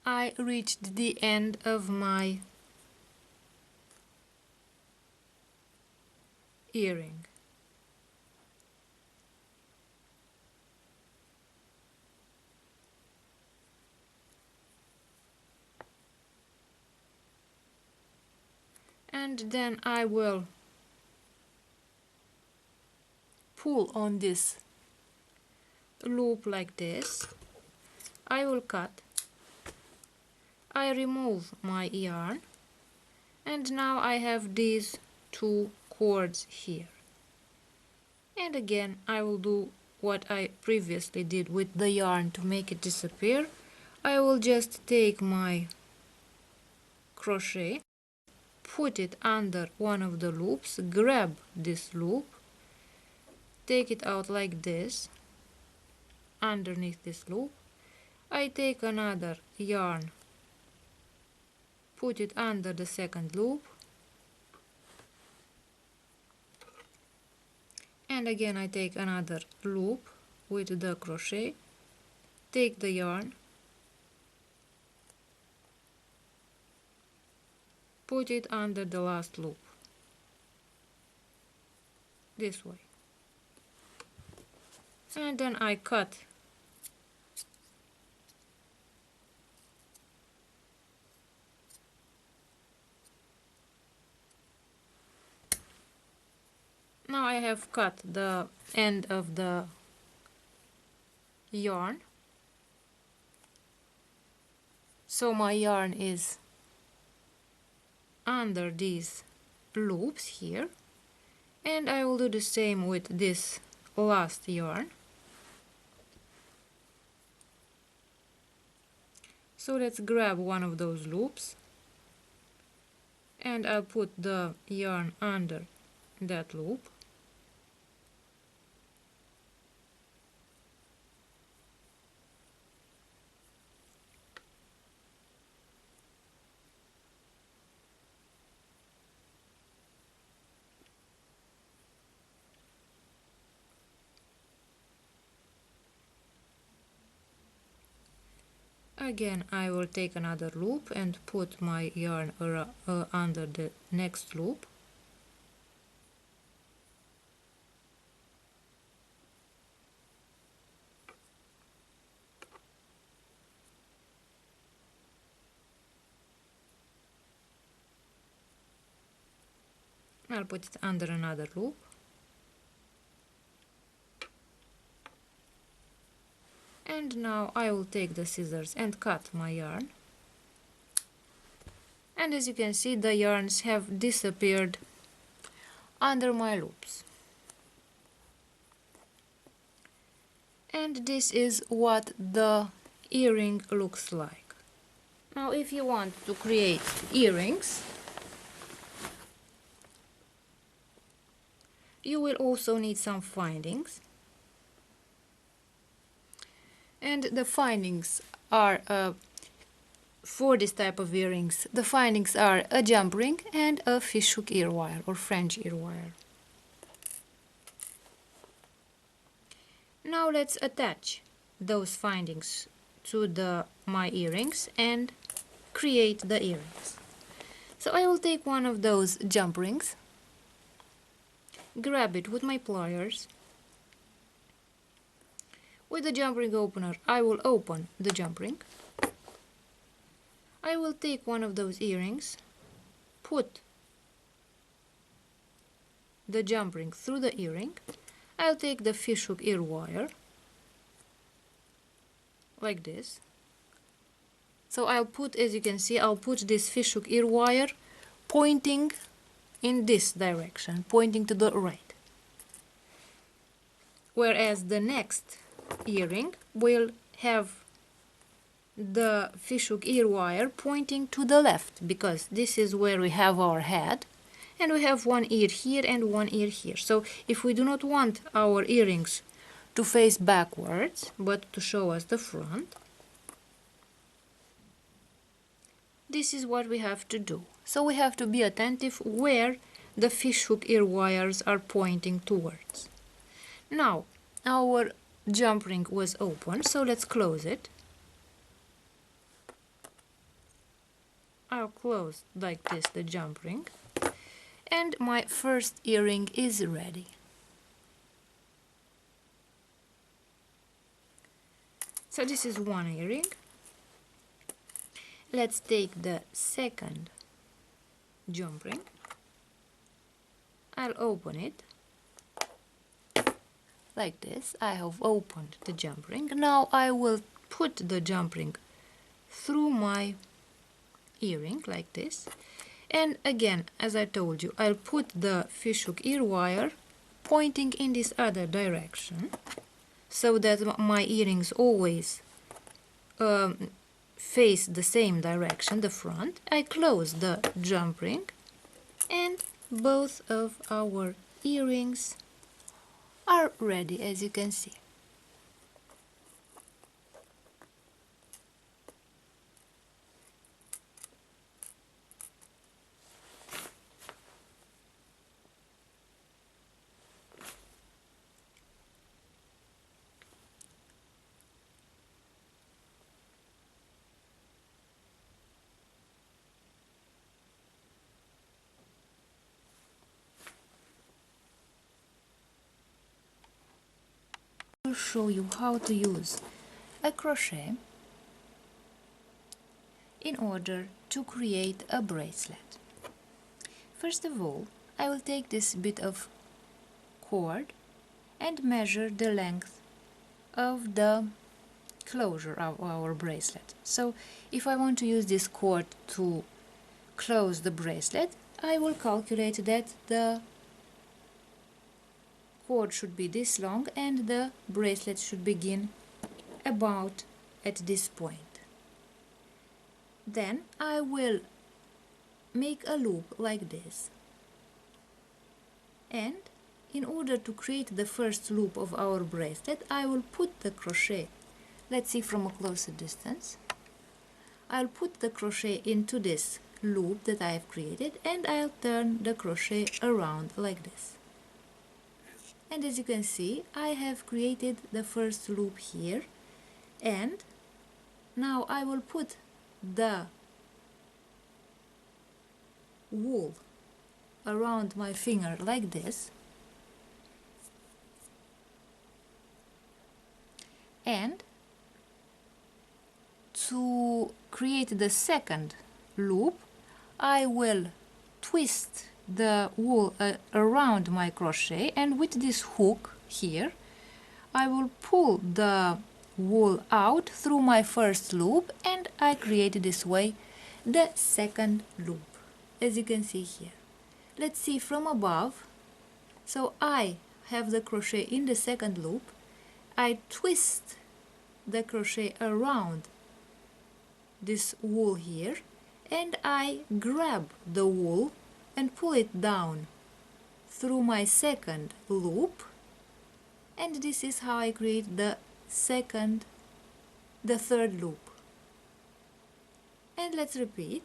I reached the end of my earring. And then I will pull on this loop like this. I will cut, I remove my yarn, and now I have these 2 cords here. And again I will do what I previously did with the yarn to make it disappear. I will just take my crochet, put it under one of the loops, grab this loop, take it out like this underneath this loop. I take another yarn, put it under the second loop, and again I take another loop with the crochet, take the yarn, put it under the last loop, this way, and then I cut Now I have cut the end of the yarn, so my yarn is under these loops here, and I will do the same with this last yarn. So let's grab one of those loops and I'll put the yarn under that loop. Again, I will take another loop and put my yarn under the next loop. I'll put it under another loop. And now I will take the scissors and cut my yarn. And as you can see, the yarns have disappeared under my loops. And this is what the earring looks like. Now if you want to create earrings, you will also need some findings. And the findings are, for this type of earrings, the findings are a jump ring and a fishhook ear wire or French ear wire. Now let's attach those findings to my earrings and create the earrings. So I will take one of those jump rings, grab it with my pliers. With the jump ring opener, I will open the jump ring. I will take one of those earrings, put the jump ring through the earring. I'll take the fishhook ear wire, like this. So I'll put, as you can see, I'll put this fishhook ear wire pointing in this direction, pointing to the right. Whereas the next earring will have the fishhook ear wire pointing to the left, because this is where we have our head, and we have one ear here and one ear here. So if we do not want our earrings to face backwards, but to show us the front, this is what we have to do. So we have to be attentive where the fishhook ear wires are pointing towards. Now, our jump ring was open, so let's close it. I'll close like this the jump ring, and my first earring is ready. So this is one earring. Let's take the second jump ring. I'll open it like this. I have opened the jump ring. Now I will put the jump ring through my earring like this, and again, as I told you, I'll put the fishhook ear wire pointing in this other direction, so that my earrings always face the same direction, the front. I close the jump ring, and both of our earrings are ready, as you can see. I'll show you how to use a crochet in order to create a bracelet. First of all, I will take this bit of cord and measure the length of the closure of our bracelet. So if I want to use this cord to close the bracelet, I will calculate that the cord should be this long and the bracelet should begin about at this point. Then I will make a loop like this. And in order to create the first loop of our bracelet, I will put the crochet, let's see from a closer distance. I'll put the crochet into this loop that I have created, and I'll turn the crochet around like this. And as you can see, I have created the first loop here, and now I will put the wool around my finger like this, and to create the second loop, I will twist the wool around my crochet, and with this hook here I will pull the wool out through my first loop, and I create this way the second loop, as you can see here. Let's see from above. So I have the crochet in the second loop, I twist the crochet around this wool here, and I grab the wool and pull it down through my second loop, and this is how I create the third loop. And let's repeat.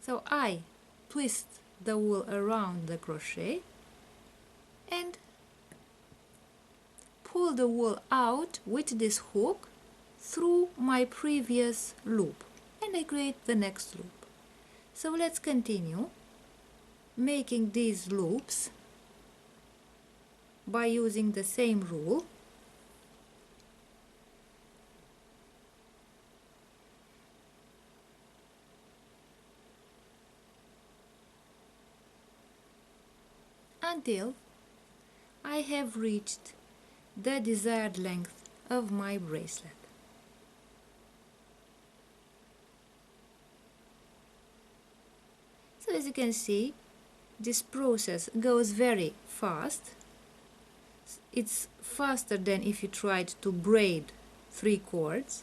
So I twist the wool around the crochet and pull the wool out with this hook through my previous loop, and I create the next loop. So let's continue making these loops by using the same rule. Until I have reached the desired length of my bracelet. So as you can see, this process goes very fast. It's faster than if you tried to braid 3 cords.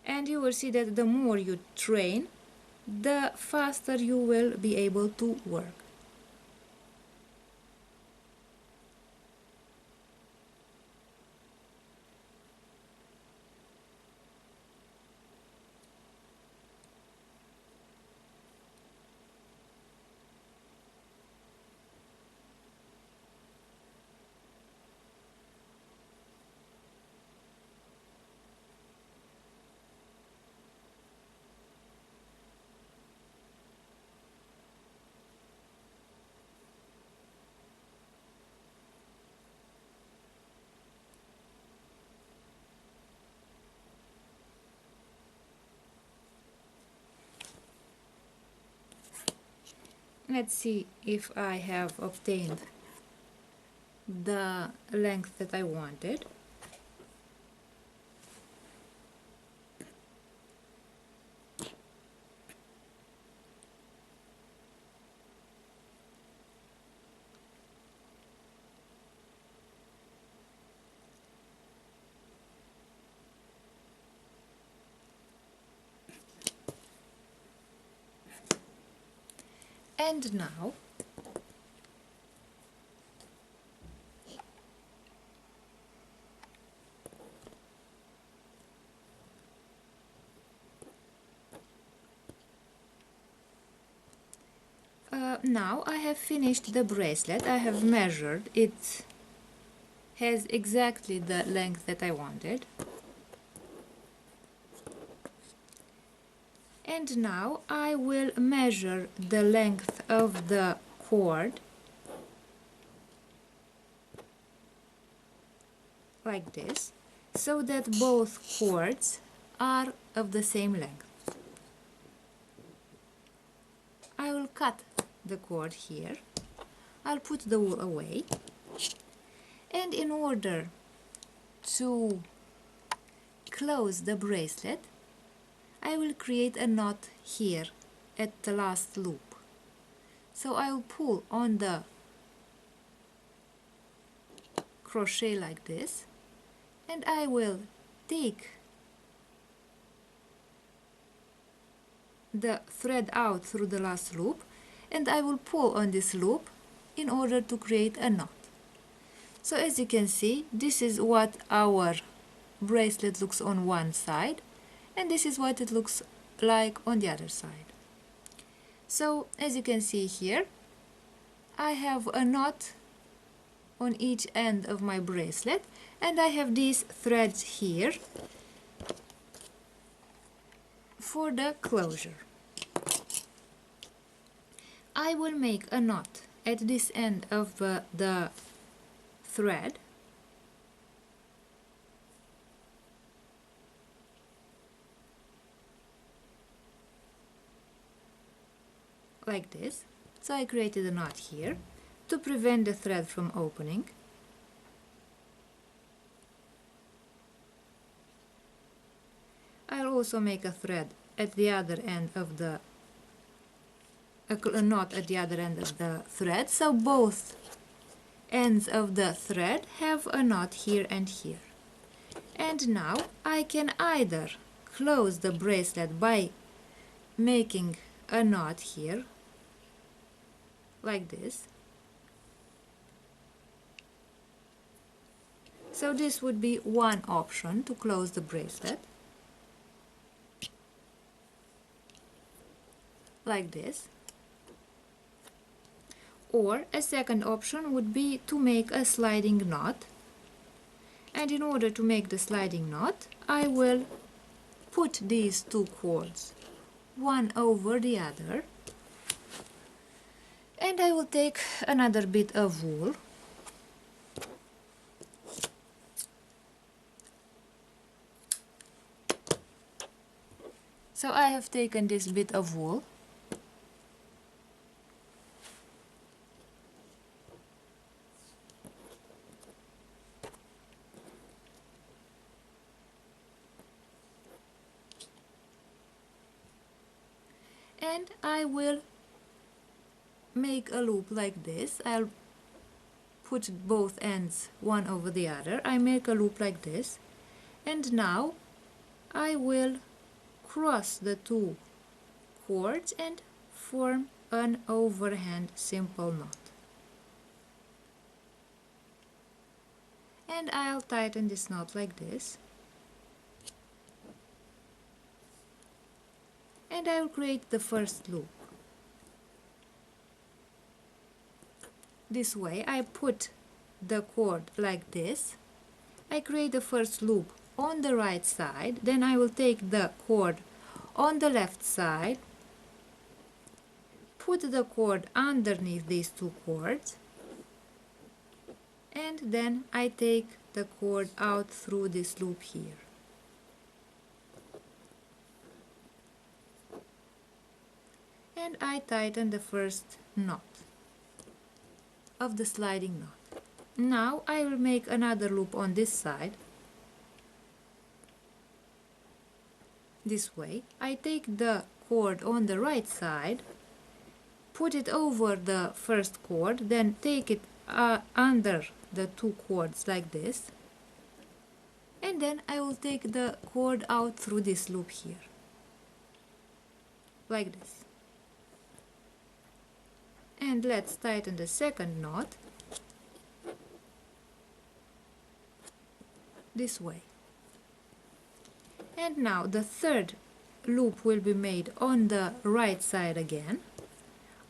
And you will see that the more you train, the faster you will be able to work. Let's see if I have obtained the length that I wanted. And now I have finished the bracelet. I have measured. It has exactly the length that I wanted. And now I will measure the length of the cord like this, so that both cords are of the same length. I will cut the cord here. I'll put the wool away, and in order to close the bracelet, I will create a knot here at the last loop. So I will pull on the crochet like this, and I will take the thread out through the last loop, and I will pull on this loop in order to create a knot. So as you can see, this is what our bracelet looks on one side, and this is what it looks like on the other side. So as you can see here, I have a knot on each end of my bracelet, and I have these threads here for the closure. I will make a knot at this end of the thread, like this. So I created a knot here to prevent the thread from opening. I'll also make a thread at the other end of a knot at the other end of the thread, so both ends of the thread have a knot here and here. And now I can either close the bracelet by making a knot here like this. So this would be one option to close the bracelet, like this. Or a second option would be to make a sliding knot, and in order to make the sliding knot, I will put these two cords one over the other, and I will take another bit of wool, so I have taken this bit of wool, and I will make a loop like this. I'll put both ends one over the other. I make a loop like this, and now I will cross the two cords and form an overhand simple knot. And I'll tighten this knot like this. And I will create the first loop. This way I put the cord like this. I create the first loop on the right side, then I will take the cord on the left side, put the cord underneath these two cords, and then I take the cord out through this loop here. And I tighten the first knot of the sliding knot. Now I will make another loop on this side. This way. I take the cord on the right side, put it over the first cord, then take it under the two cords like this, and then I will take the cord out through this loop here, like this. And let's tighten the second knot this way. And now the third loop will be made on the right side again.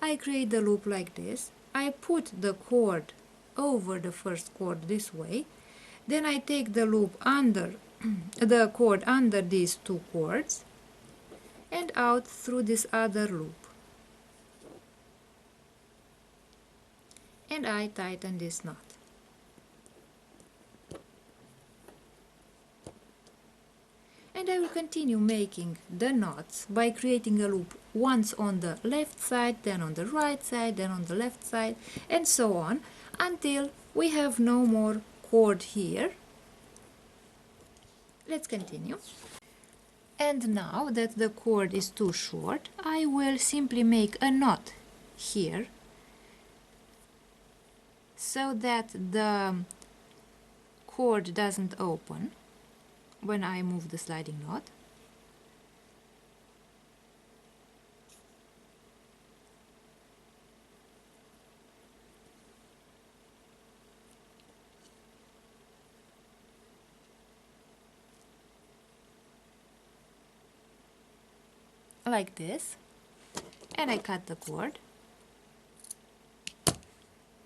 I create the loop like this. I put the cord over the first cord this way. Then I take the loop under the cord under these two cords and out through this other loop. And I tighten this knot. And I will continue making the knots by creating a loop once on the left side, then on the right side, then on the left side, and so on, until we have no more cord here. Let's continue. And now that the cord is too short, I will simply make a knot here, so that the cord doesn't open when I move the sliding knot. Like this, and I cut the cord,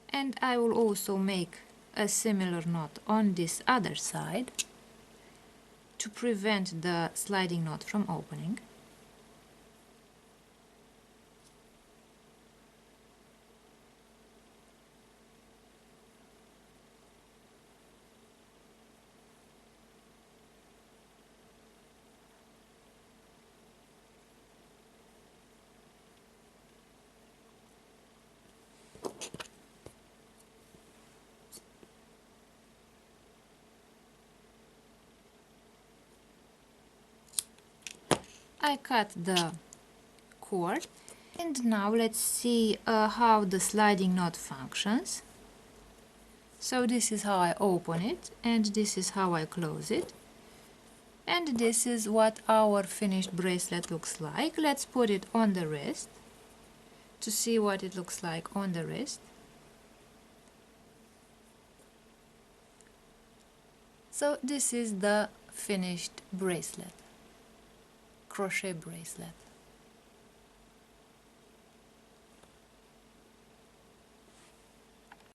and I will also make a similar knot on this other side to prevent the sliding knot from opening. I cut the cord, and now let's see how the sliding knot functions. So this is how I open it, and this is how I close it, and this is what our finished bracelet looks like. Let's put it on the wrist to see what it looks like on the wrist. So this is the finished bracelet, crochet bracelet.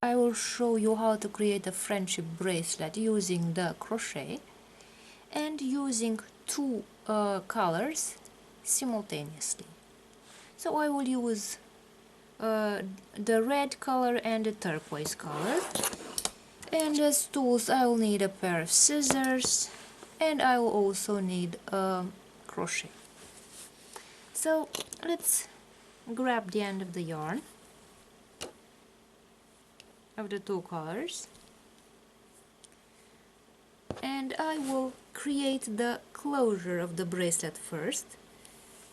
I will show you how to create a friendship bracelet using the crochet and using two colors simultaneously. So I will use the red color and the turquoise color, and as tools I will need a pair of scissors, and I will also need crochet. So let's grab the end of the yarn of the two colors, and I will create the closure of the bracelet first.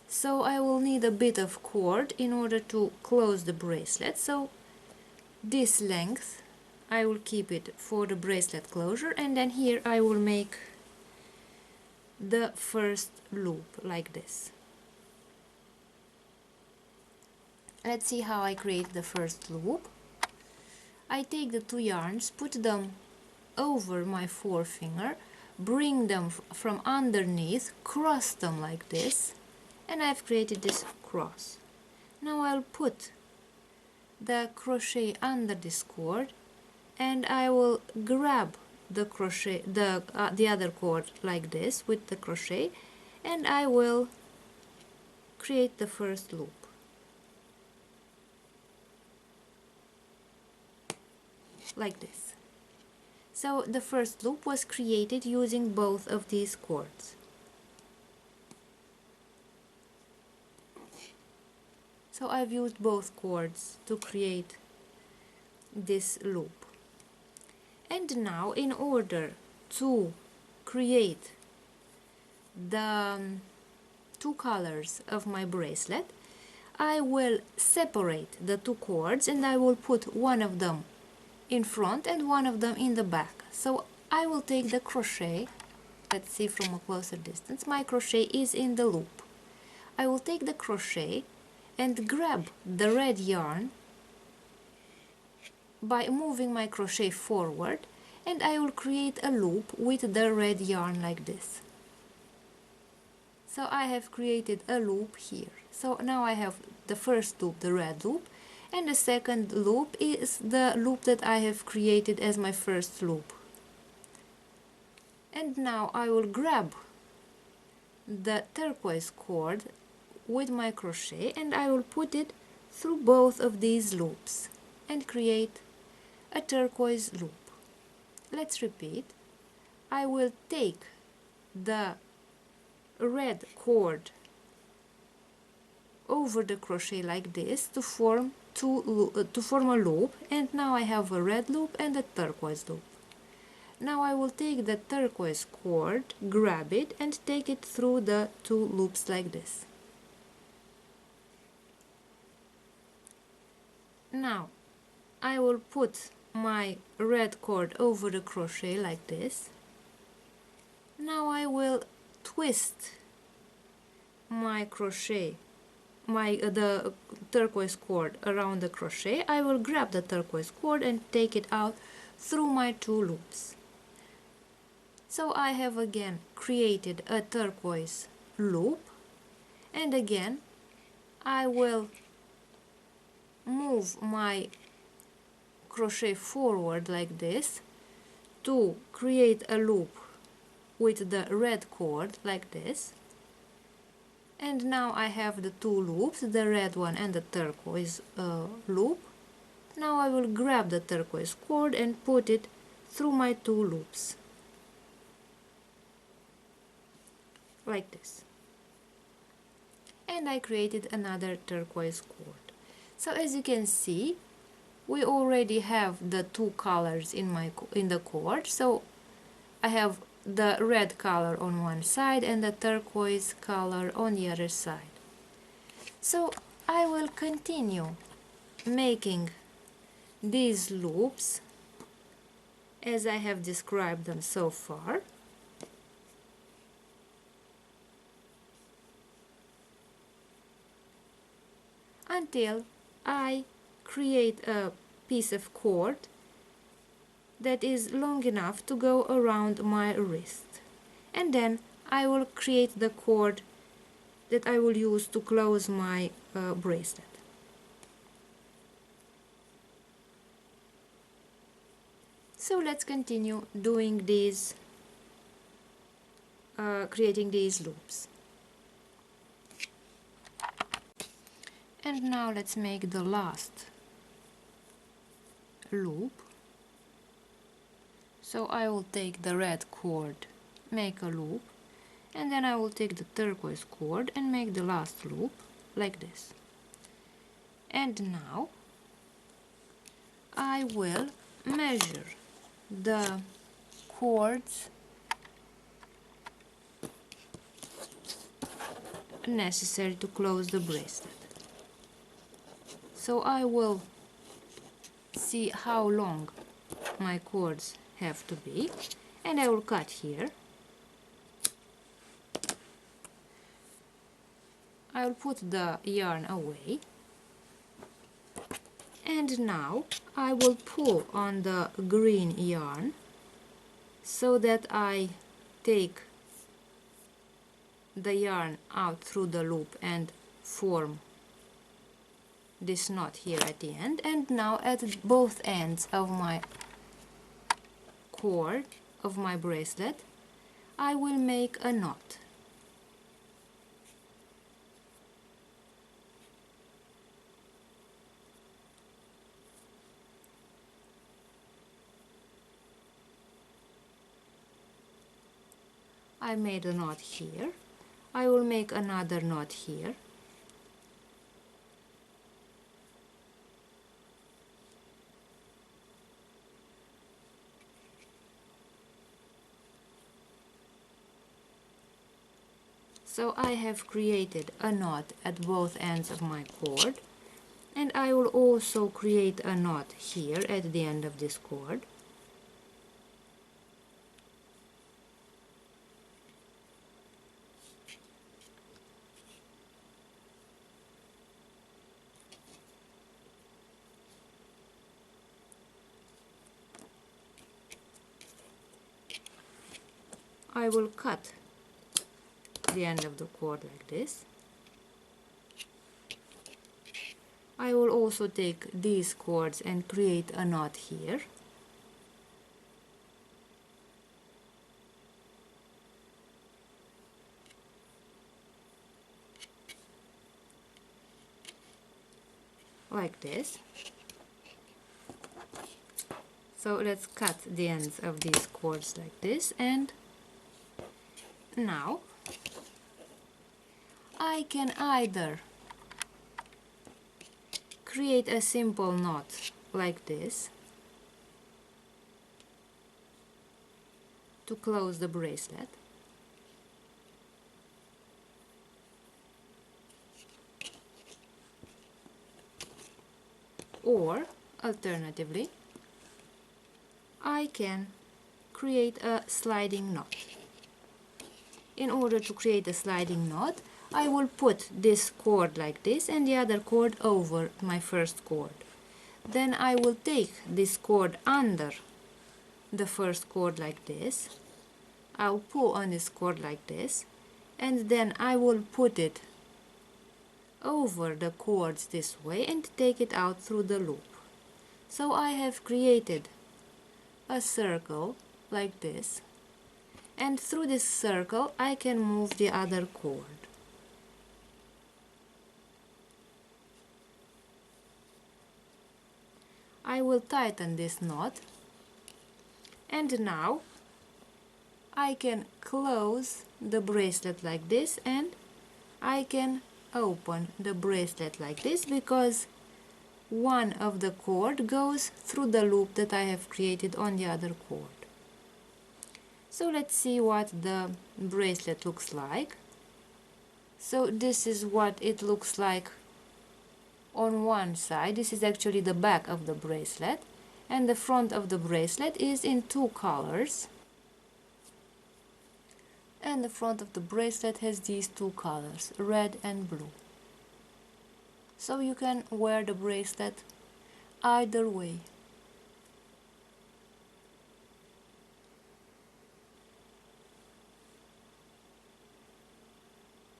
So I will need a bit of cord in order to close the bracelet. So this length I will keep it for the bracelet closure, and then here I will make the first loop like this. Let's see how I create the first loop. I take the two yarns, put them over my forefinger, bring them from underneath, cross them like this, and I've created this cross. Now I'll put the crochet under this cord, and I will grab the crochet, the other cord like this with the crochet, and I will create the first loop. Like this. So the first loop was created using both of these cords. So I've used both cords to create this loop. And now, in order to create the two colors of my bracelet, I will separate the two cords, and I will put one of them in front and one of them in the back. So I will take the crochet. Let's see from a closer distance. My crochet is in the loop. I will take the crochet and grab the red yarn by moving my crochet forward, and I will create a loop with the red yarn like this. So I have created a loop here. So now I have the first loop, the red loop, and the second loop is the loop that I have created as my first loop. And now I will grab the turquoise cord with my crochet, and I will put it through both of these loops and create a turquoise loop. Let's repeat. I will take the red cord over the crochet like this to form a loop, and now I have a red loop and a turquoise loop. Now I will take the turquoise cord, grab it, and take it through the two loops like this. Now I will put my red cord over the crochet like this. Now I will twist my crochet, the turquoise cord around the crochet. I will grab the turquoise cord and take it out through my 2 loops. So I have again created a turquoise loop, and again I will move my crochet forward like this to create a loop with the red cord like this. And now I have the 2 loops, the red one and the turquoise loop. Now I will grab the turquoise cord and put it through my 2 loops like this, and I created another turquoise cord. So as you can see, we already have the 2 colors in the cord. So I have the red color on one side and the turquoise color on the other side. So I will continue making these loops as I have described them so far. Until I create a piece of cord that is long enough to go around my wrist, and then I will create the cord that I will use to close my bracelet. So let's continue doing these, creating these loops. And now let's make the last loop. So I will take the red cord, make a loop, and then I will take the turquoise cord and make the last loop like this. And now I will measure the cords necessary to close the bracelet. So I will see how long my cords have to be, and I will cut here. I will put the yarn away, and now I will pull on the green yarn so that I take the yarn out through the loop and form this knot here at the end. And now at both ends of my cord of my bracelet I will make a knot. I made a knot here. I will make another knot here. So I have created a knot at both ends of my cord, and I will also create a knot here at the end of this cord. I will cut the end of the cord like this. I will also take these cords and create a knot here. Like this. So let's cut the ends of these cords like this, and now I can either create a simple knot like this to close the bracelet, or alternatively I can create a sliding knot. In order to create a sliding knot, I will put this cord like this and the other cord over my first cord. Then I will take this cord under the first cord like this. I'll pull on this cord like this, and then I will put it over the cords this way and take it out through the loop. So I have created a circle like this, and through this circle I can move the other cord. I will tighten this knot, and now I can close the bracelet like this, and I can open the bracelet like this, because one of the cord goes through the loop that I have created on the other cord. So let's see what the bracelet looks like. So this is what it looks like on one side. This is actually the back of the bracelet, and the front of the bracelet is in two colors. And the front of the bracelet has these two colors, red and blue. So you can wear the bracelet either way.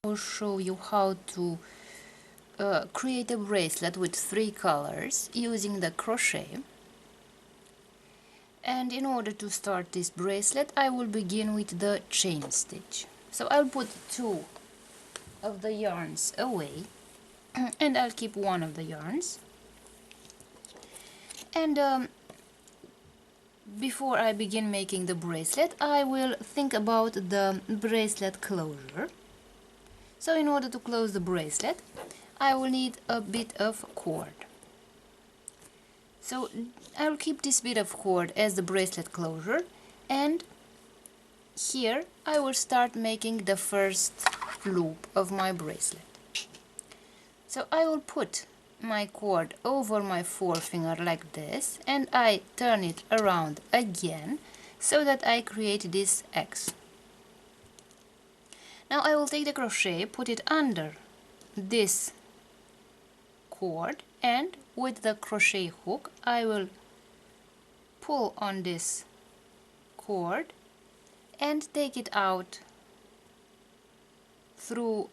I will show you how to create a bracelet with 3 colors using the crochet. And in order to start this bracelet, I will begin with the chain stitch. So I'll put 2 of the yarns away, and I'll keep 1 of the yarns. And before I begin making the bracelet, I will think about the bracelet closure. So in order to close the bracelet, I will need a bit of cord. So I will keep this bit of cord as the bracelet closure, and here I will start making the first loop of my bracelet. So I will put my cord over my forefinger like this, and I turn it around again so that I create this X. Now I will take the crochet, put it under this cord, and with the crochet hook I will pull on this cord and take it out through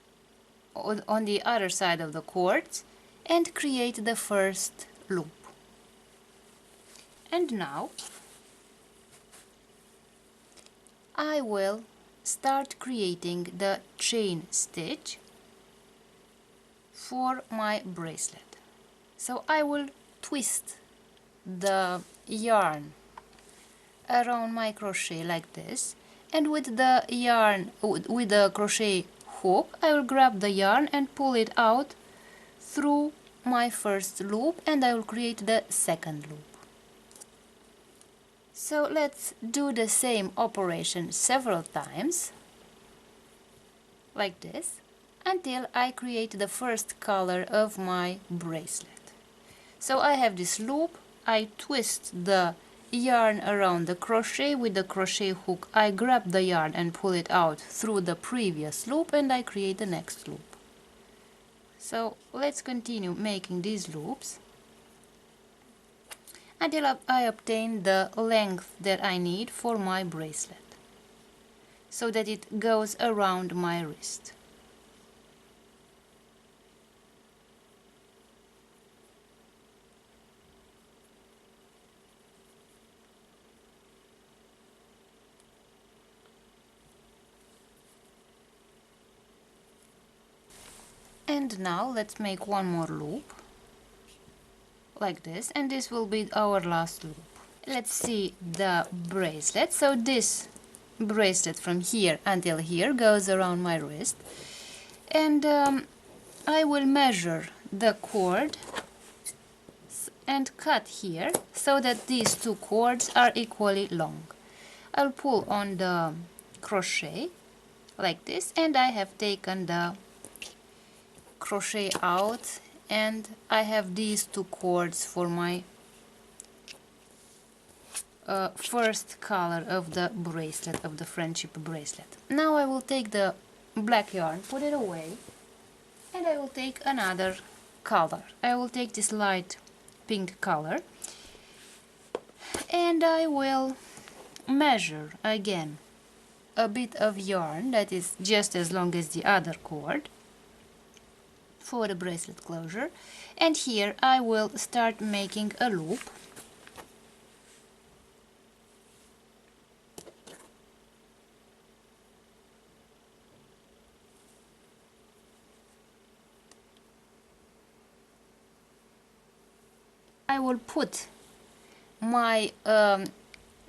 on the other side of the cords and create the first loop. And now I will start creating the chain stitch for my bracelet. So I will twist the yarn around my crochet like this, and with the yarn, with the crochet hook, I will grab the yarn and pull it out through my first loop, and I will create the second loop. So let's do the same operation several times like this until I create the first color of my bracelet. So I have this loop, I twist the yarn around the crochet, with the crochet hook I grab the yarn and pull it out through the previous loop, and I create the next loop. So let's continue making these loops until I obtain the length that I need for my bracelet, so that it goes around my wrist. And now let's make one more loop like this, and this will be our last loop. Let's see the bracelet. So this bracelet from here until here goes around my wrist, and I will measure the cord and cut here so that these two cords are equally long. I'll pull on the crochet like this, and I have taken the crochet out, and I have these two cords for my first color of the bracelet, of the friendship bracelet. Now I will take the black yarn, put it away, and I will take another color. I will take this light pink color, and I will measure again a bit of yarn that is just as long as the other cord for the bracelet closure, and here I will start making a loop. I will put my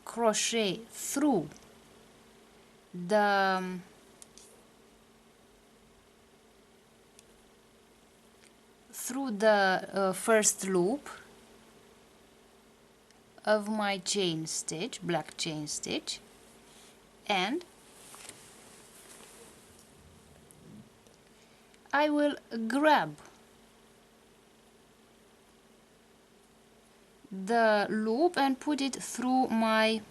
crochet through the first loop of my chain stitch, black chain stitch, and I will grab the loop and put it through my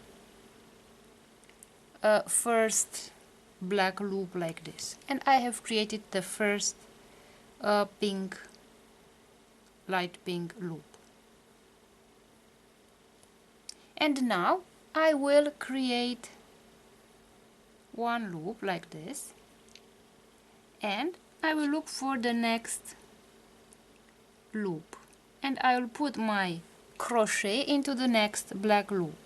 first black loop like this, and I have created the first pink, light pink loop. And now I will create one loop like this, and I will look for the next loop, and I will put my crochet into the next black loop.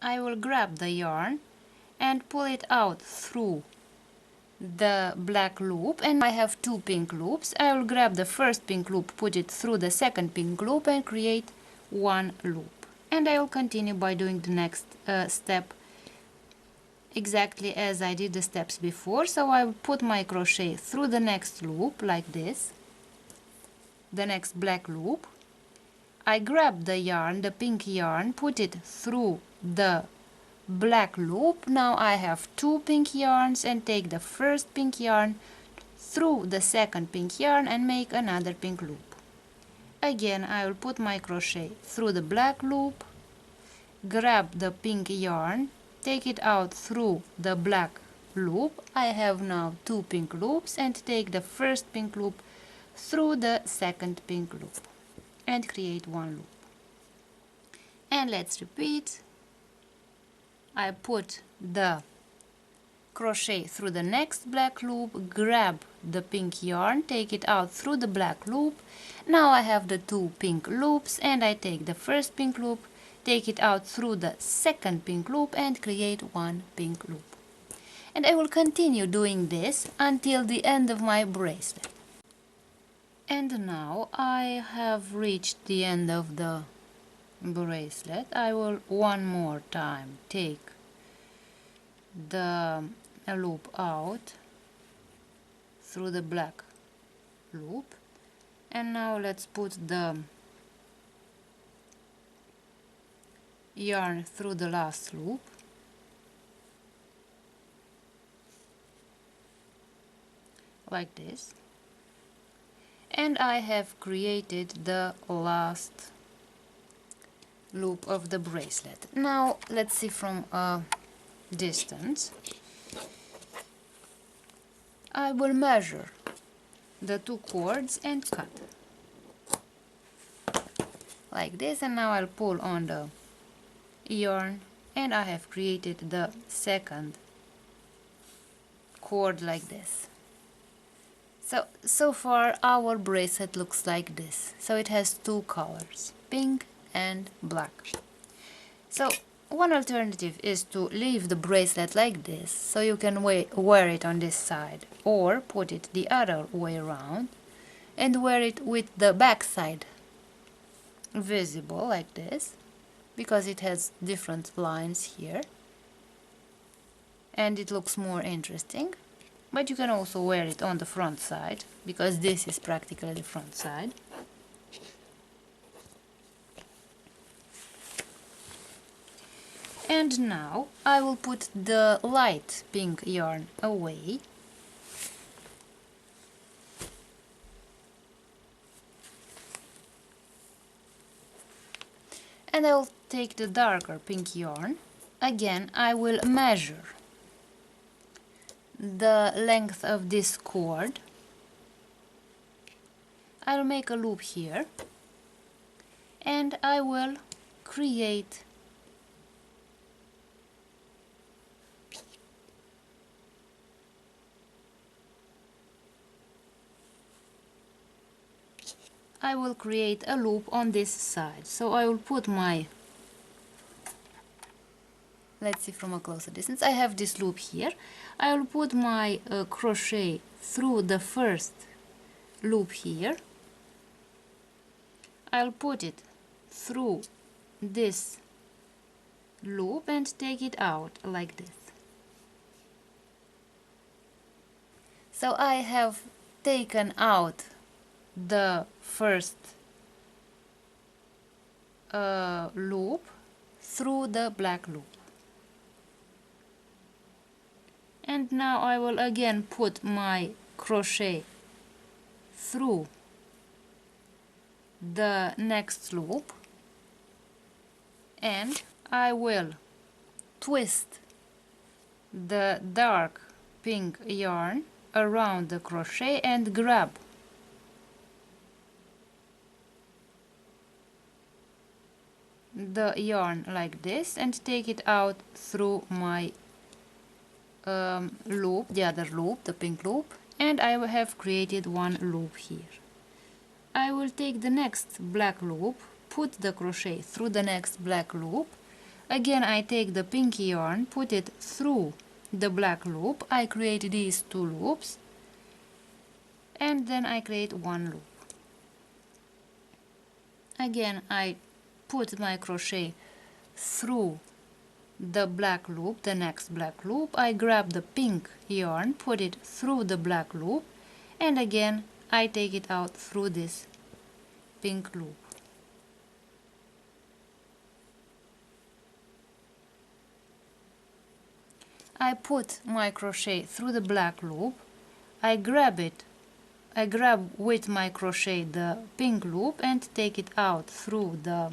I will grab the yarn and pull it out through the black loop, and I have two pink loops. I will grab the first pink loop, put it through the second pink loop, and create one loop. And I will continue by doing the next step exactly as I did the steps before. So I will put my crochet through the next loop like this, the next black loop. I grab the yarn, the pink yarn, put it through the black loop. Now I have two pink yarns, and take the first pink yarn through the second pink yarn and make another pink loop. Again I will put my crochet through the black loop, grab the pink yarn, take it out through the black loop. I have now two pink loops, and take the first pink loop through the second pink loop and create one loop. And let's repeat. I put the crochet through the next black loop, grab the pink yarn, take it out through the black loop. Now I have the two pink loops, and I take the first pink loop, take it out through the second pink loop, and create one pink loop. And I will continue doing this until the end of my bracelet. And now I have reached the end of the bracelet. I will one more time take the loop out through the black loop, and now let's put the yarn through the last loop like this, and I have created the last loop of the bracelet. Now let's see from a distance. I will measure the two cords and cut like this, and now I'll pull on the yarn, and I have created the second cord like this. So far our bracelet looks like this. So it has two colors, pink and black. So one alternative is to leave the bracelet like this, so you can wear it on this side, or put it the other way around and wear it with the back side visible like this, because it has different lines here and it looks more interesting. But you can also wear it on the front side, because this is practically the front side. And now I will put the light pink yarn away, and I'll take the darker pink yarn. Again, I will measure the length of this cord. I'll make a loop here and I will create a loop on this side. So I will put my, let's see from a closer distance, I have this loop here. I will put my crochet through the first loop here. I'll put it through this loop and take it out like this. So I have taken out the first loop through the black loop. And now I will again put my crochet through the next loop and I will twist the dark pink yarn around the crochet and grab the yarn like this and take it out through my loop, the other loop, the pink loop, and I have created one loop here. I will take the next black loop, put the crochet through the next black loop. Again I take the pink yarn, put it through the black loop. I create these two loops and then I create one loop. Again I put my crochet through the black loop, the next black loop. I grab the pink yarn, put it through the black loop, and again I take it out through this pink loop. I put my crochet through the black loop, I grab with my crochet the pink loop and take it out through the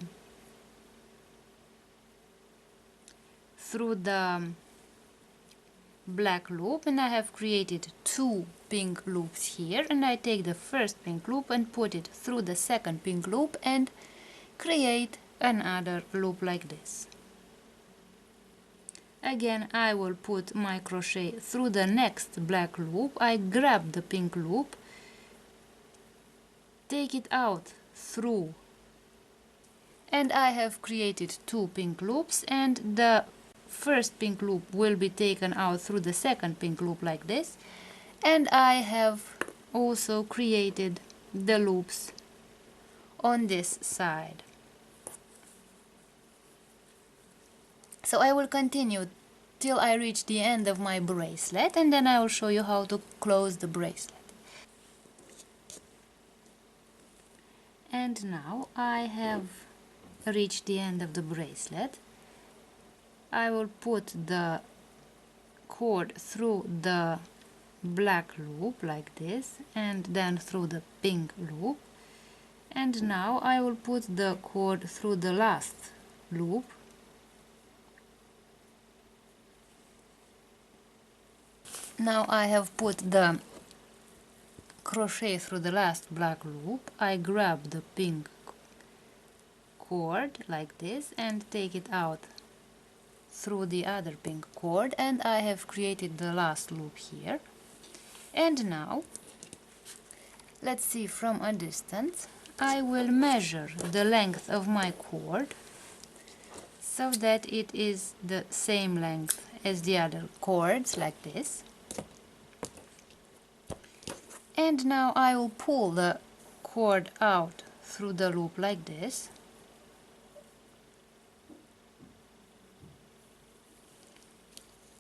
black loop, and I have created two pink loops here, and I take the first pink loop and put it through the second pink loop and create another loop like this. Again I will put my crochet through the next black loop, I grab the pink loop, take it out through, and I have created two pink loops, and the first pink loop will be taken out through the second pink loop like this, and I have also created the loops on this side. So I will continue till I reach the end of my bracelet, and then I will show you how to close the bracelet. And now I have reached the end of the bracelet. I will put the cord through the black loop like this and then through the pink loop, and now I will put the cord through the last loop Now I have put the crochet through the last black loop. I grab the pink cord like this and take it out through the other pink cord, and I have created the last loop here. And now let's see from a distance. I will measure the length of my cord so that it is the same length as the other cords, like this. And now I will pull the cord out through the loop like this.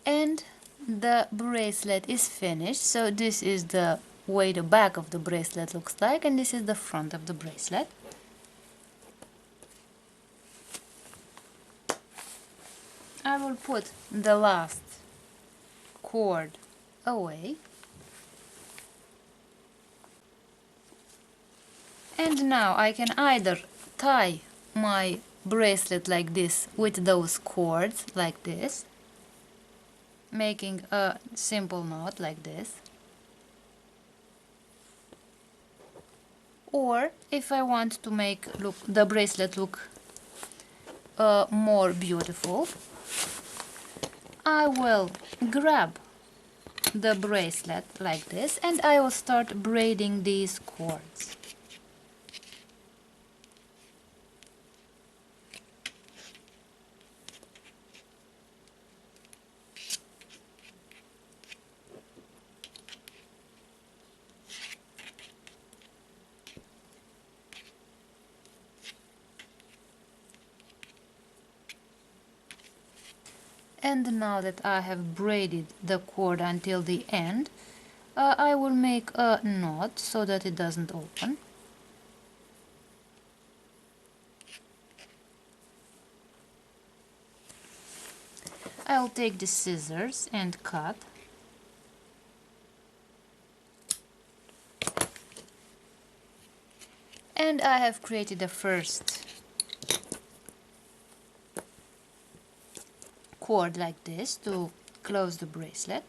And the bracelet is finished. So this is the way the back of the bracelet looks like, and this is the front of the bracelet. I will put the last cord away. And now I can either tie my bracelet like this with those cords like this, making a simple knot like this. Or if I want to make the bracelet look more beautiful, I will grab the bracelet like this and I will start braiding these cords. And now that I have braided the cord until the end, I will make a knot so that it doesn't open. I'll take the scissors and cut. And I have created the first cord like this to close the bracelet.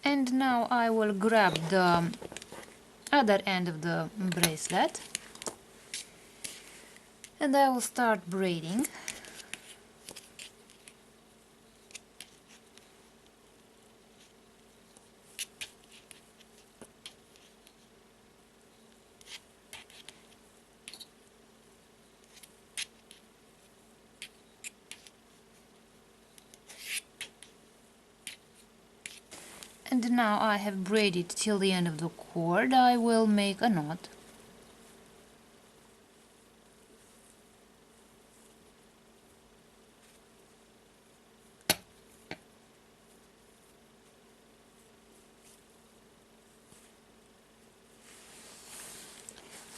And now I will grab the other end of the bracelet and I will start braiding. And now I have braided till the end of the cord. I will make a knot.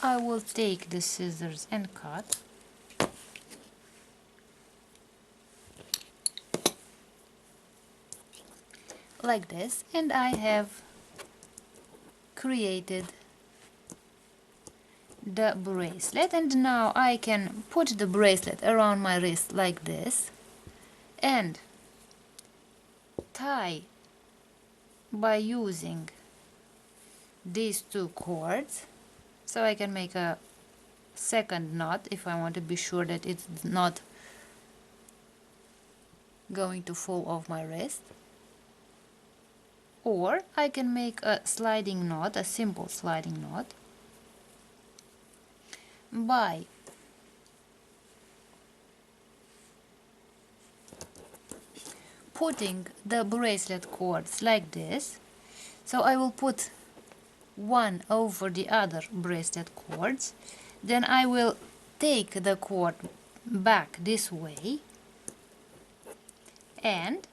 I will take the scissors and cut. Like this, and I have created the bracelet, and now I can put the bracelet around my wrist like this and tie by using these two cords, so I can make a second knot if I want to be sure that it's not going to fall off my wrist. Or I can make a sliding knot, a simple sliding knot, by putting the bracelet cords like this. So I will put one over the other bracelet cords, then I will take the cord back this way, and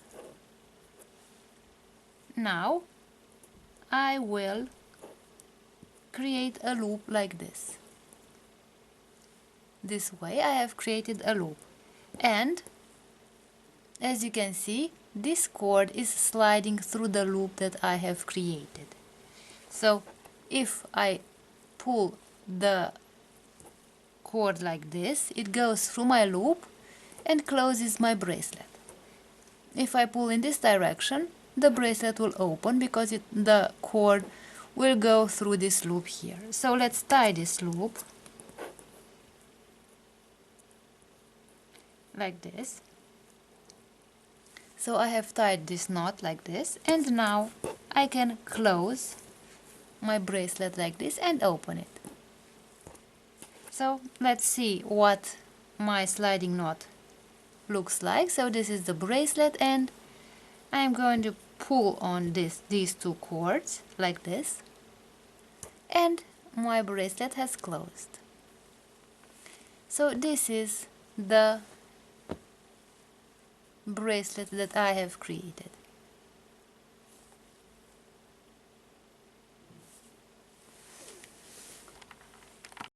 now I will create a loop like this. This way I have created a loop, and as you can see, this cord is sliding through the loop that I have created. So if I pull the cord like this, it goes through my loop and closes my bracelet. If I pull in this direction, the bracelet will open because the cord will go through this loop here. So let's tie this loop like this. So I have tied this knot like this, and now I can close my bracelet like this and open it. So let's see what my sliding knot looks like. So this is the bracelet, and I'm going to pull on these two cords like this, and my bracelet has closed. So this is the bracelet that I have created.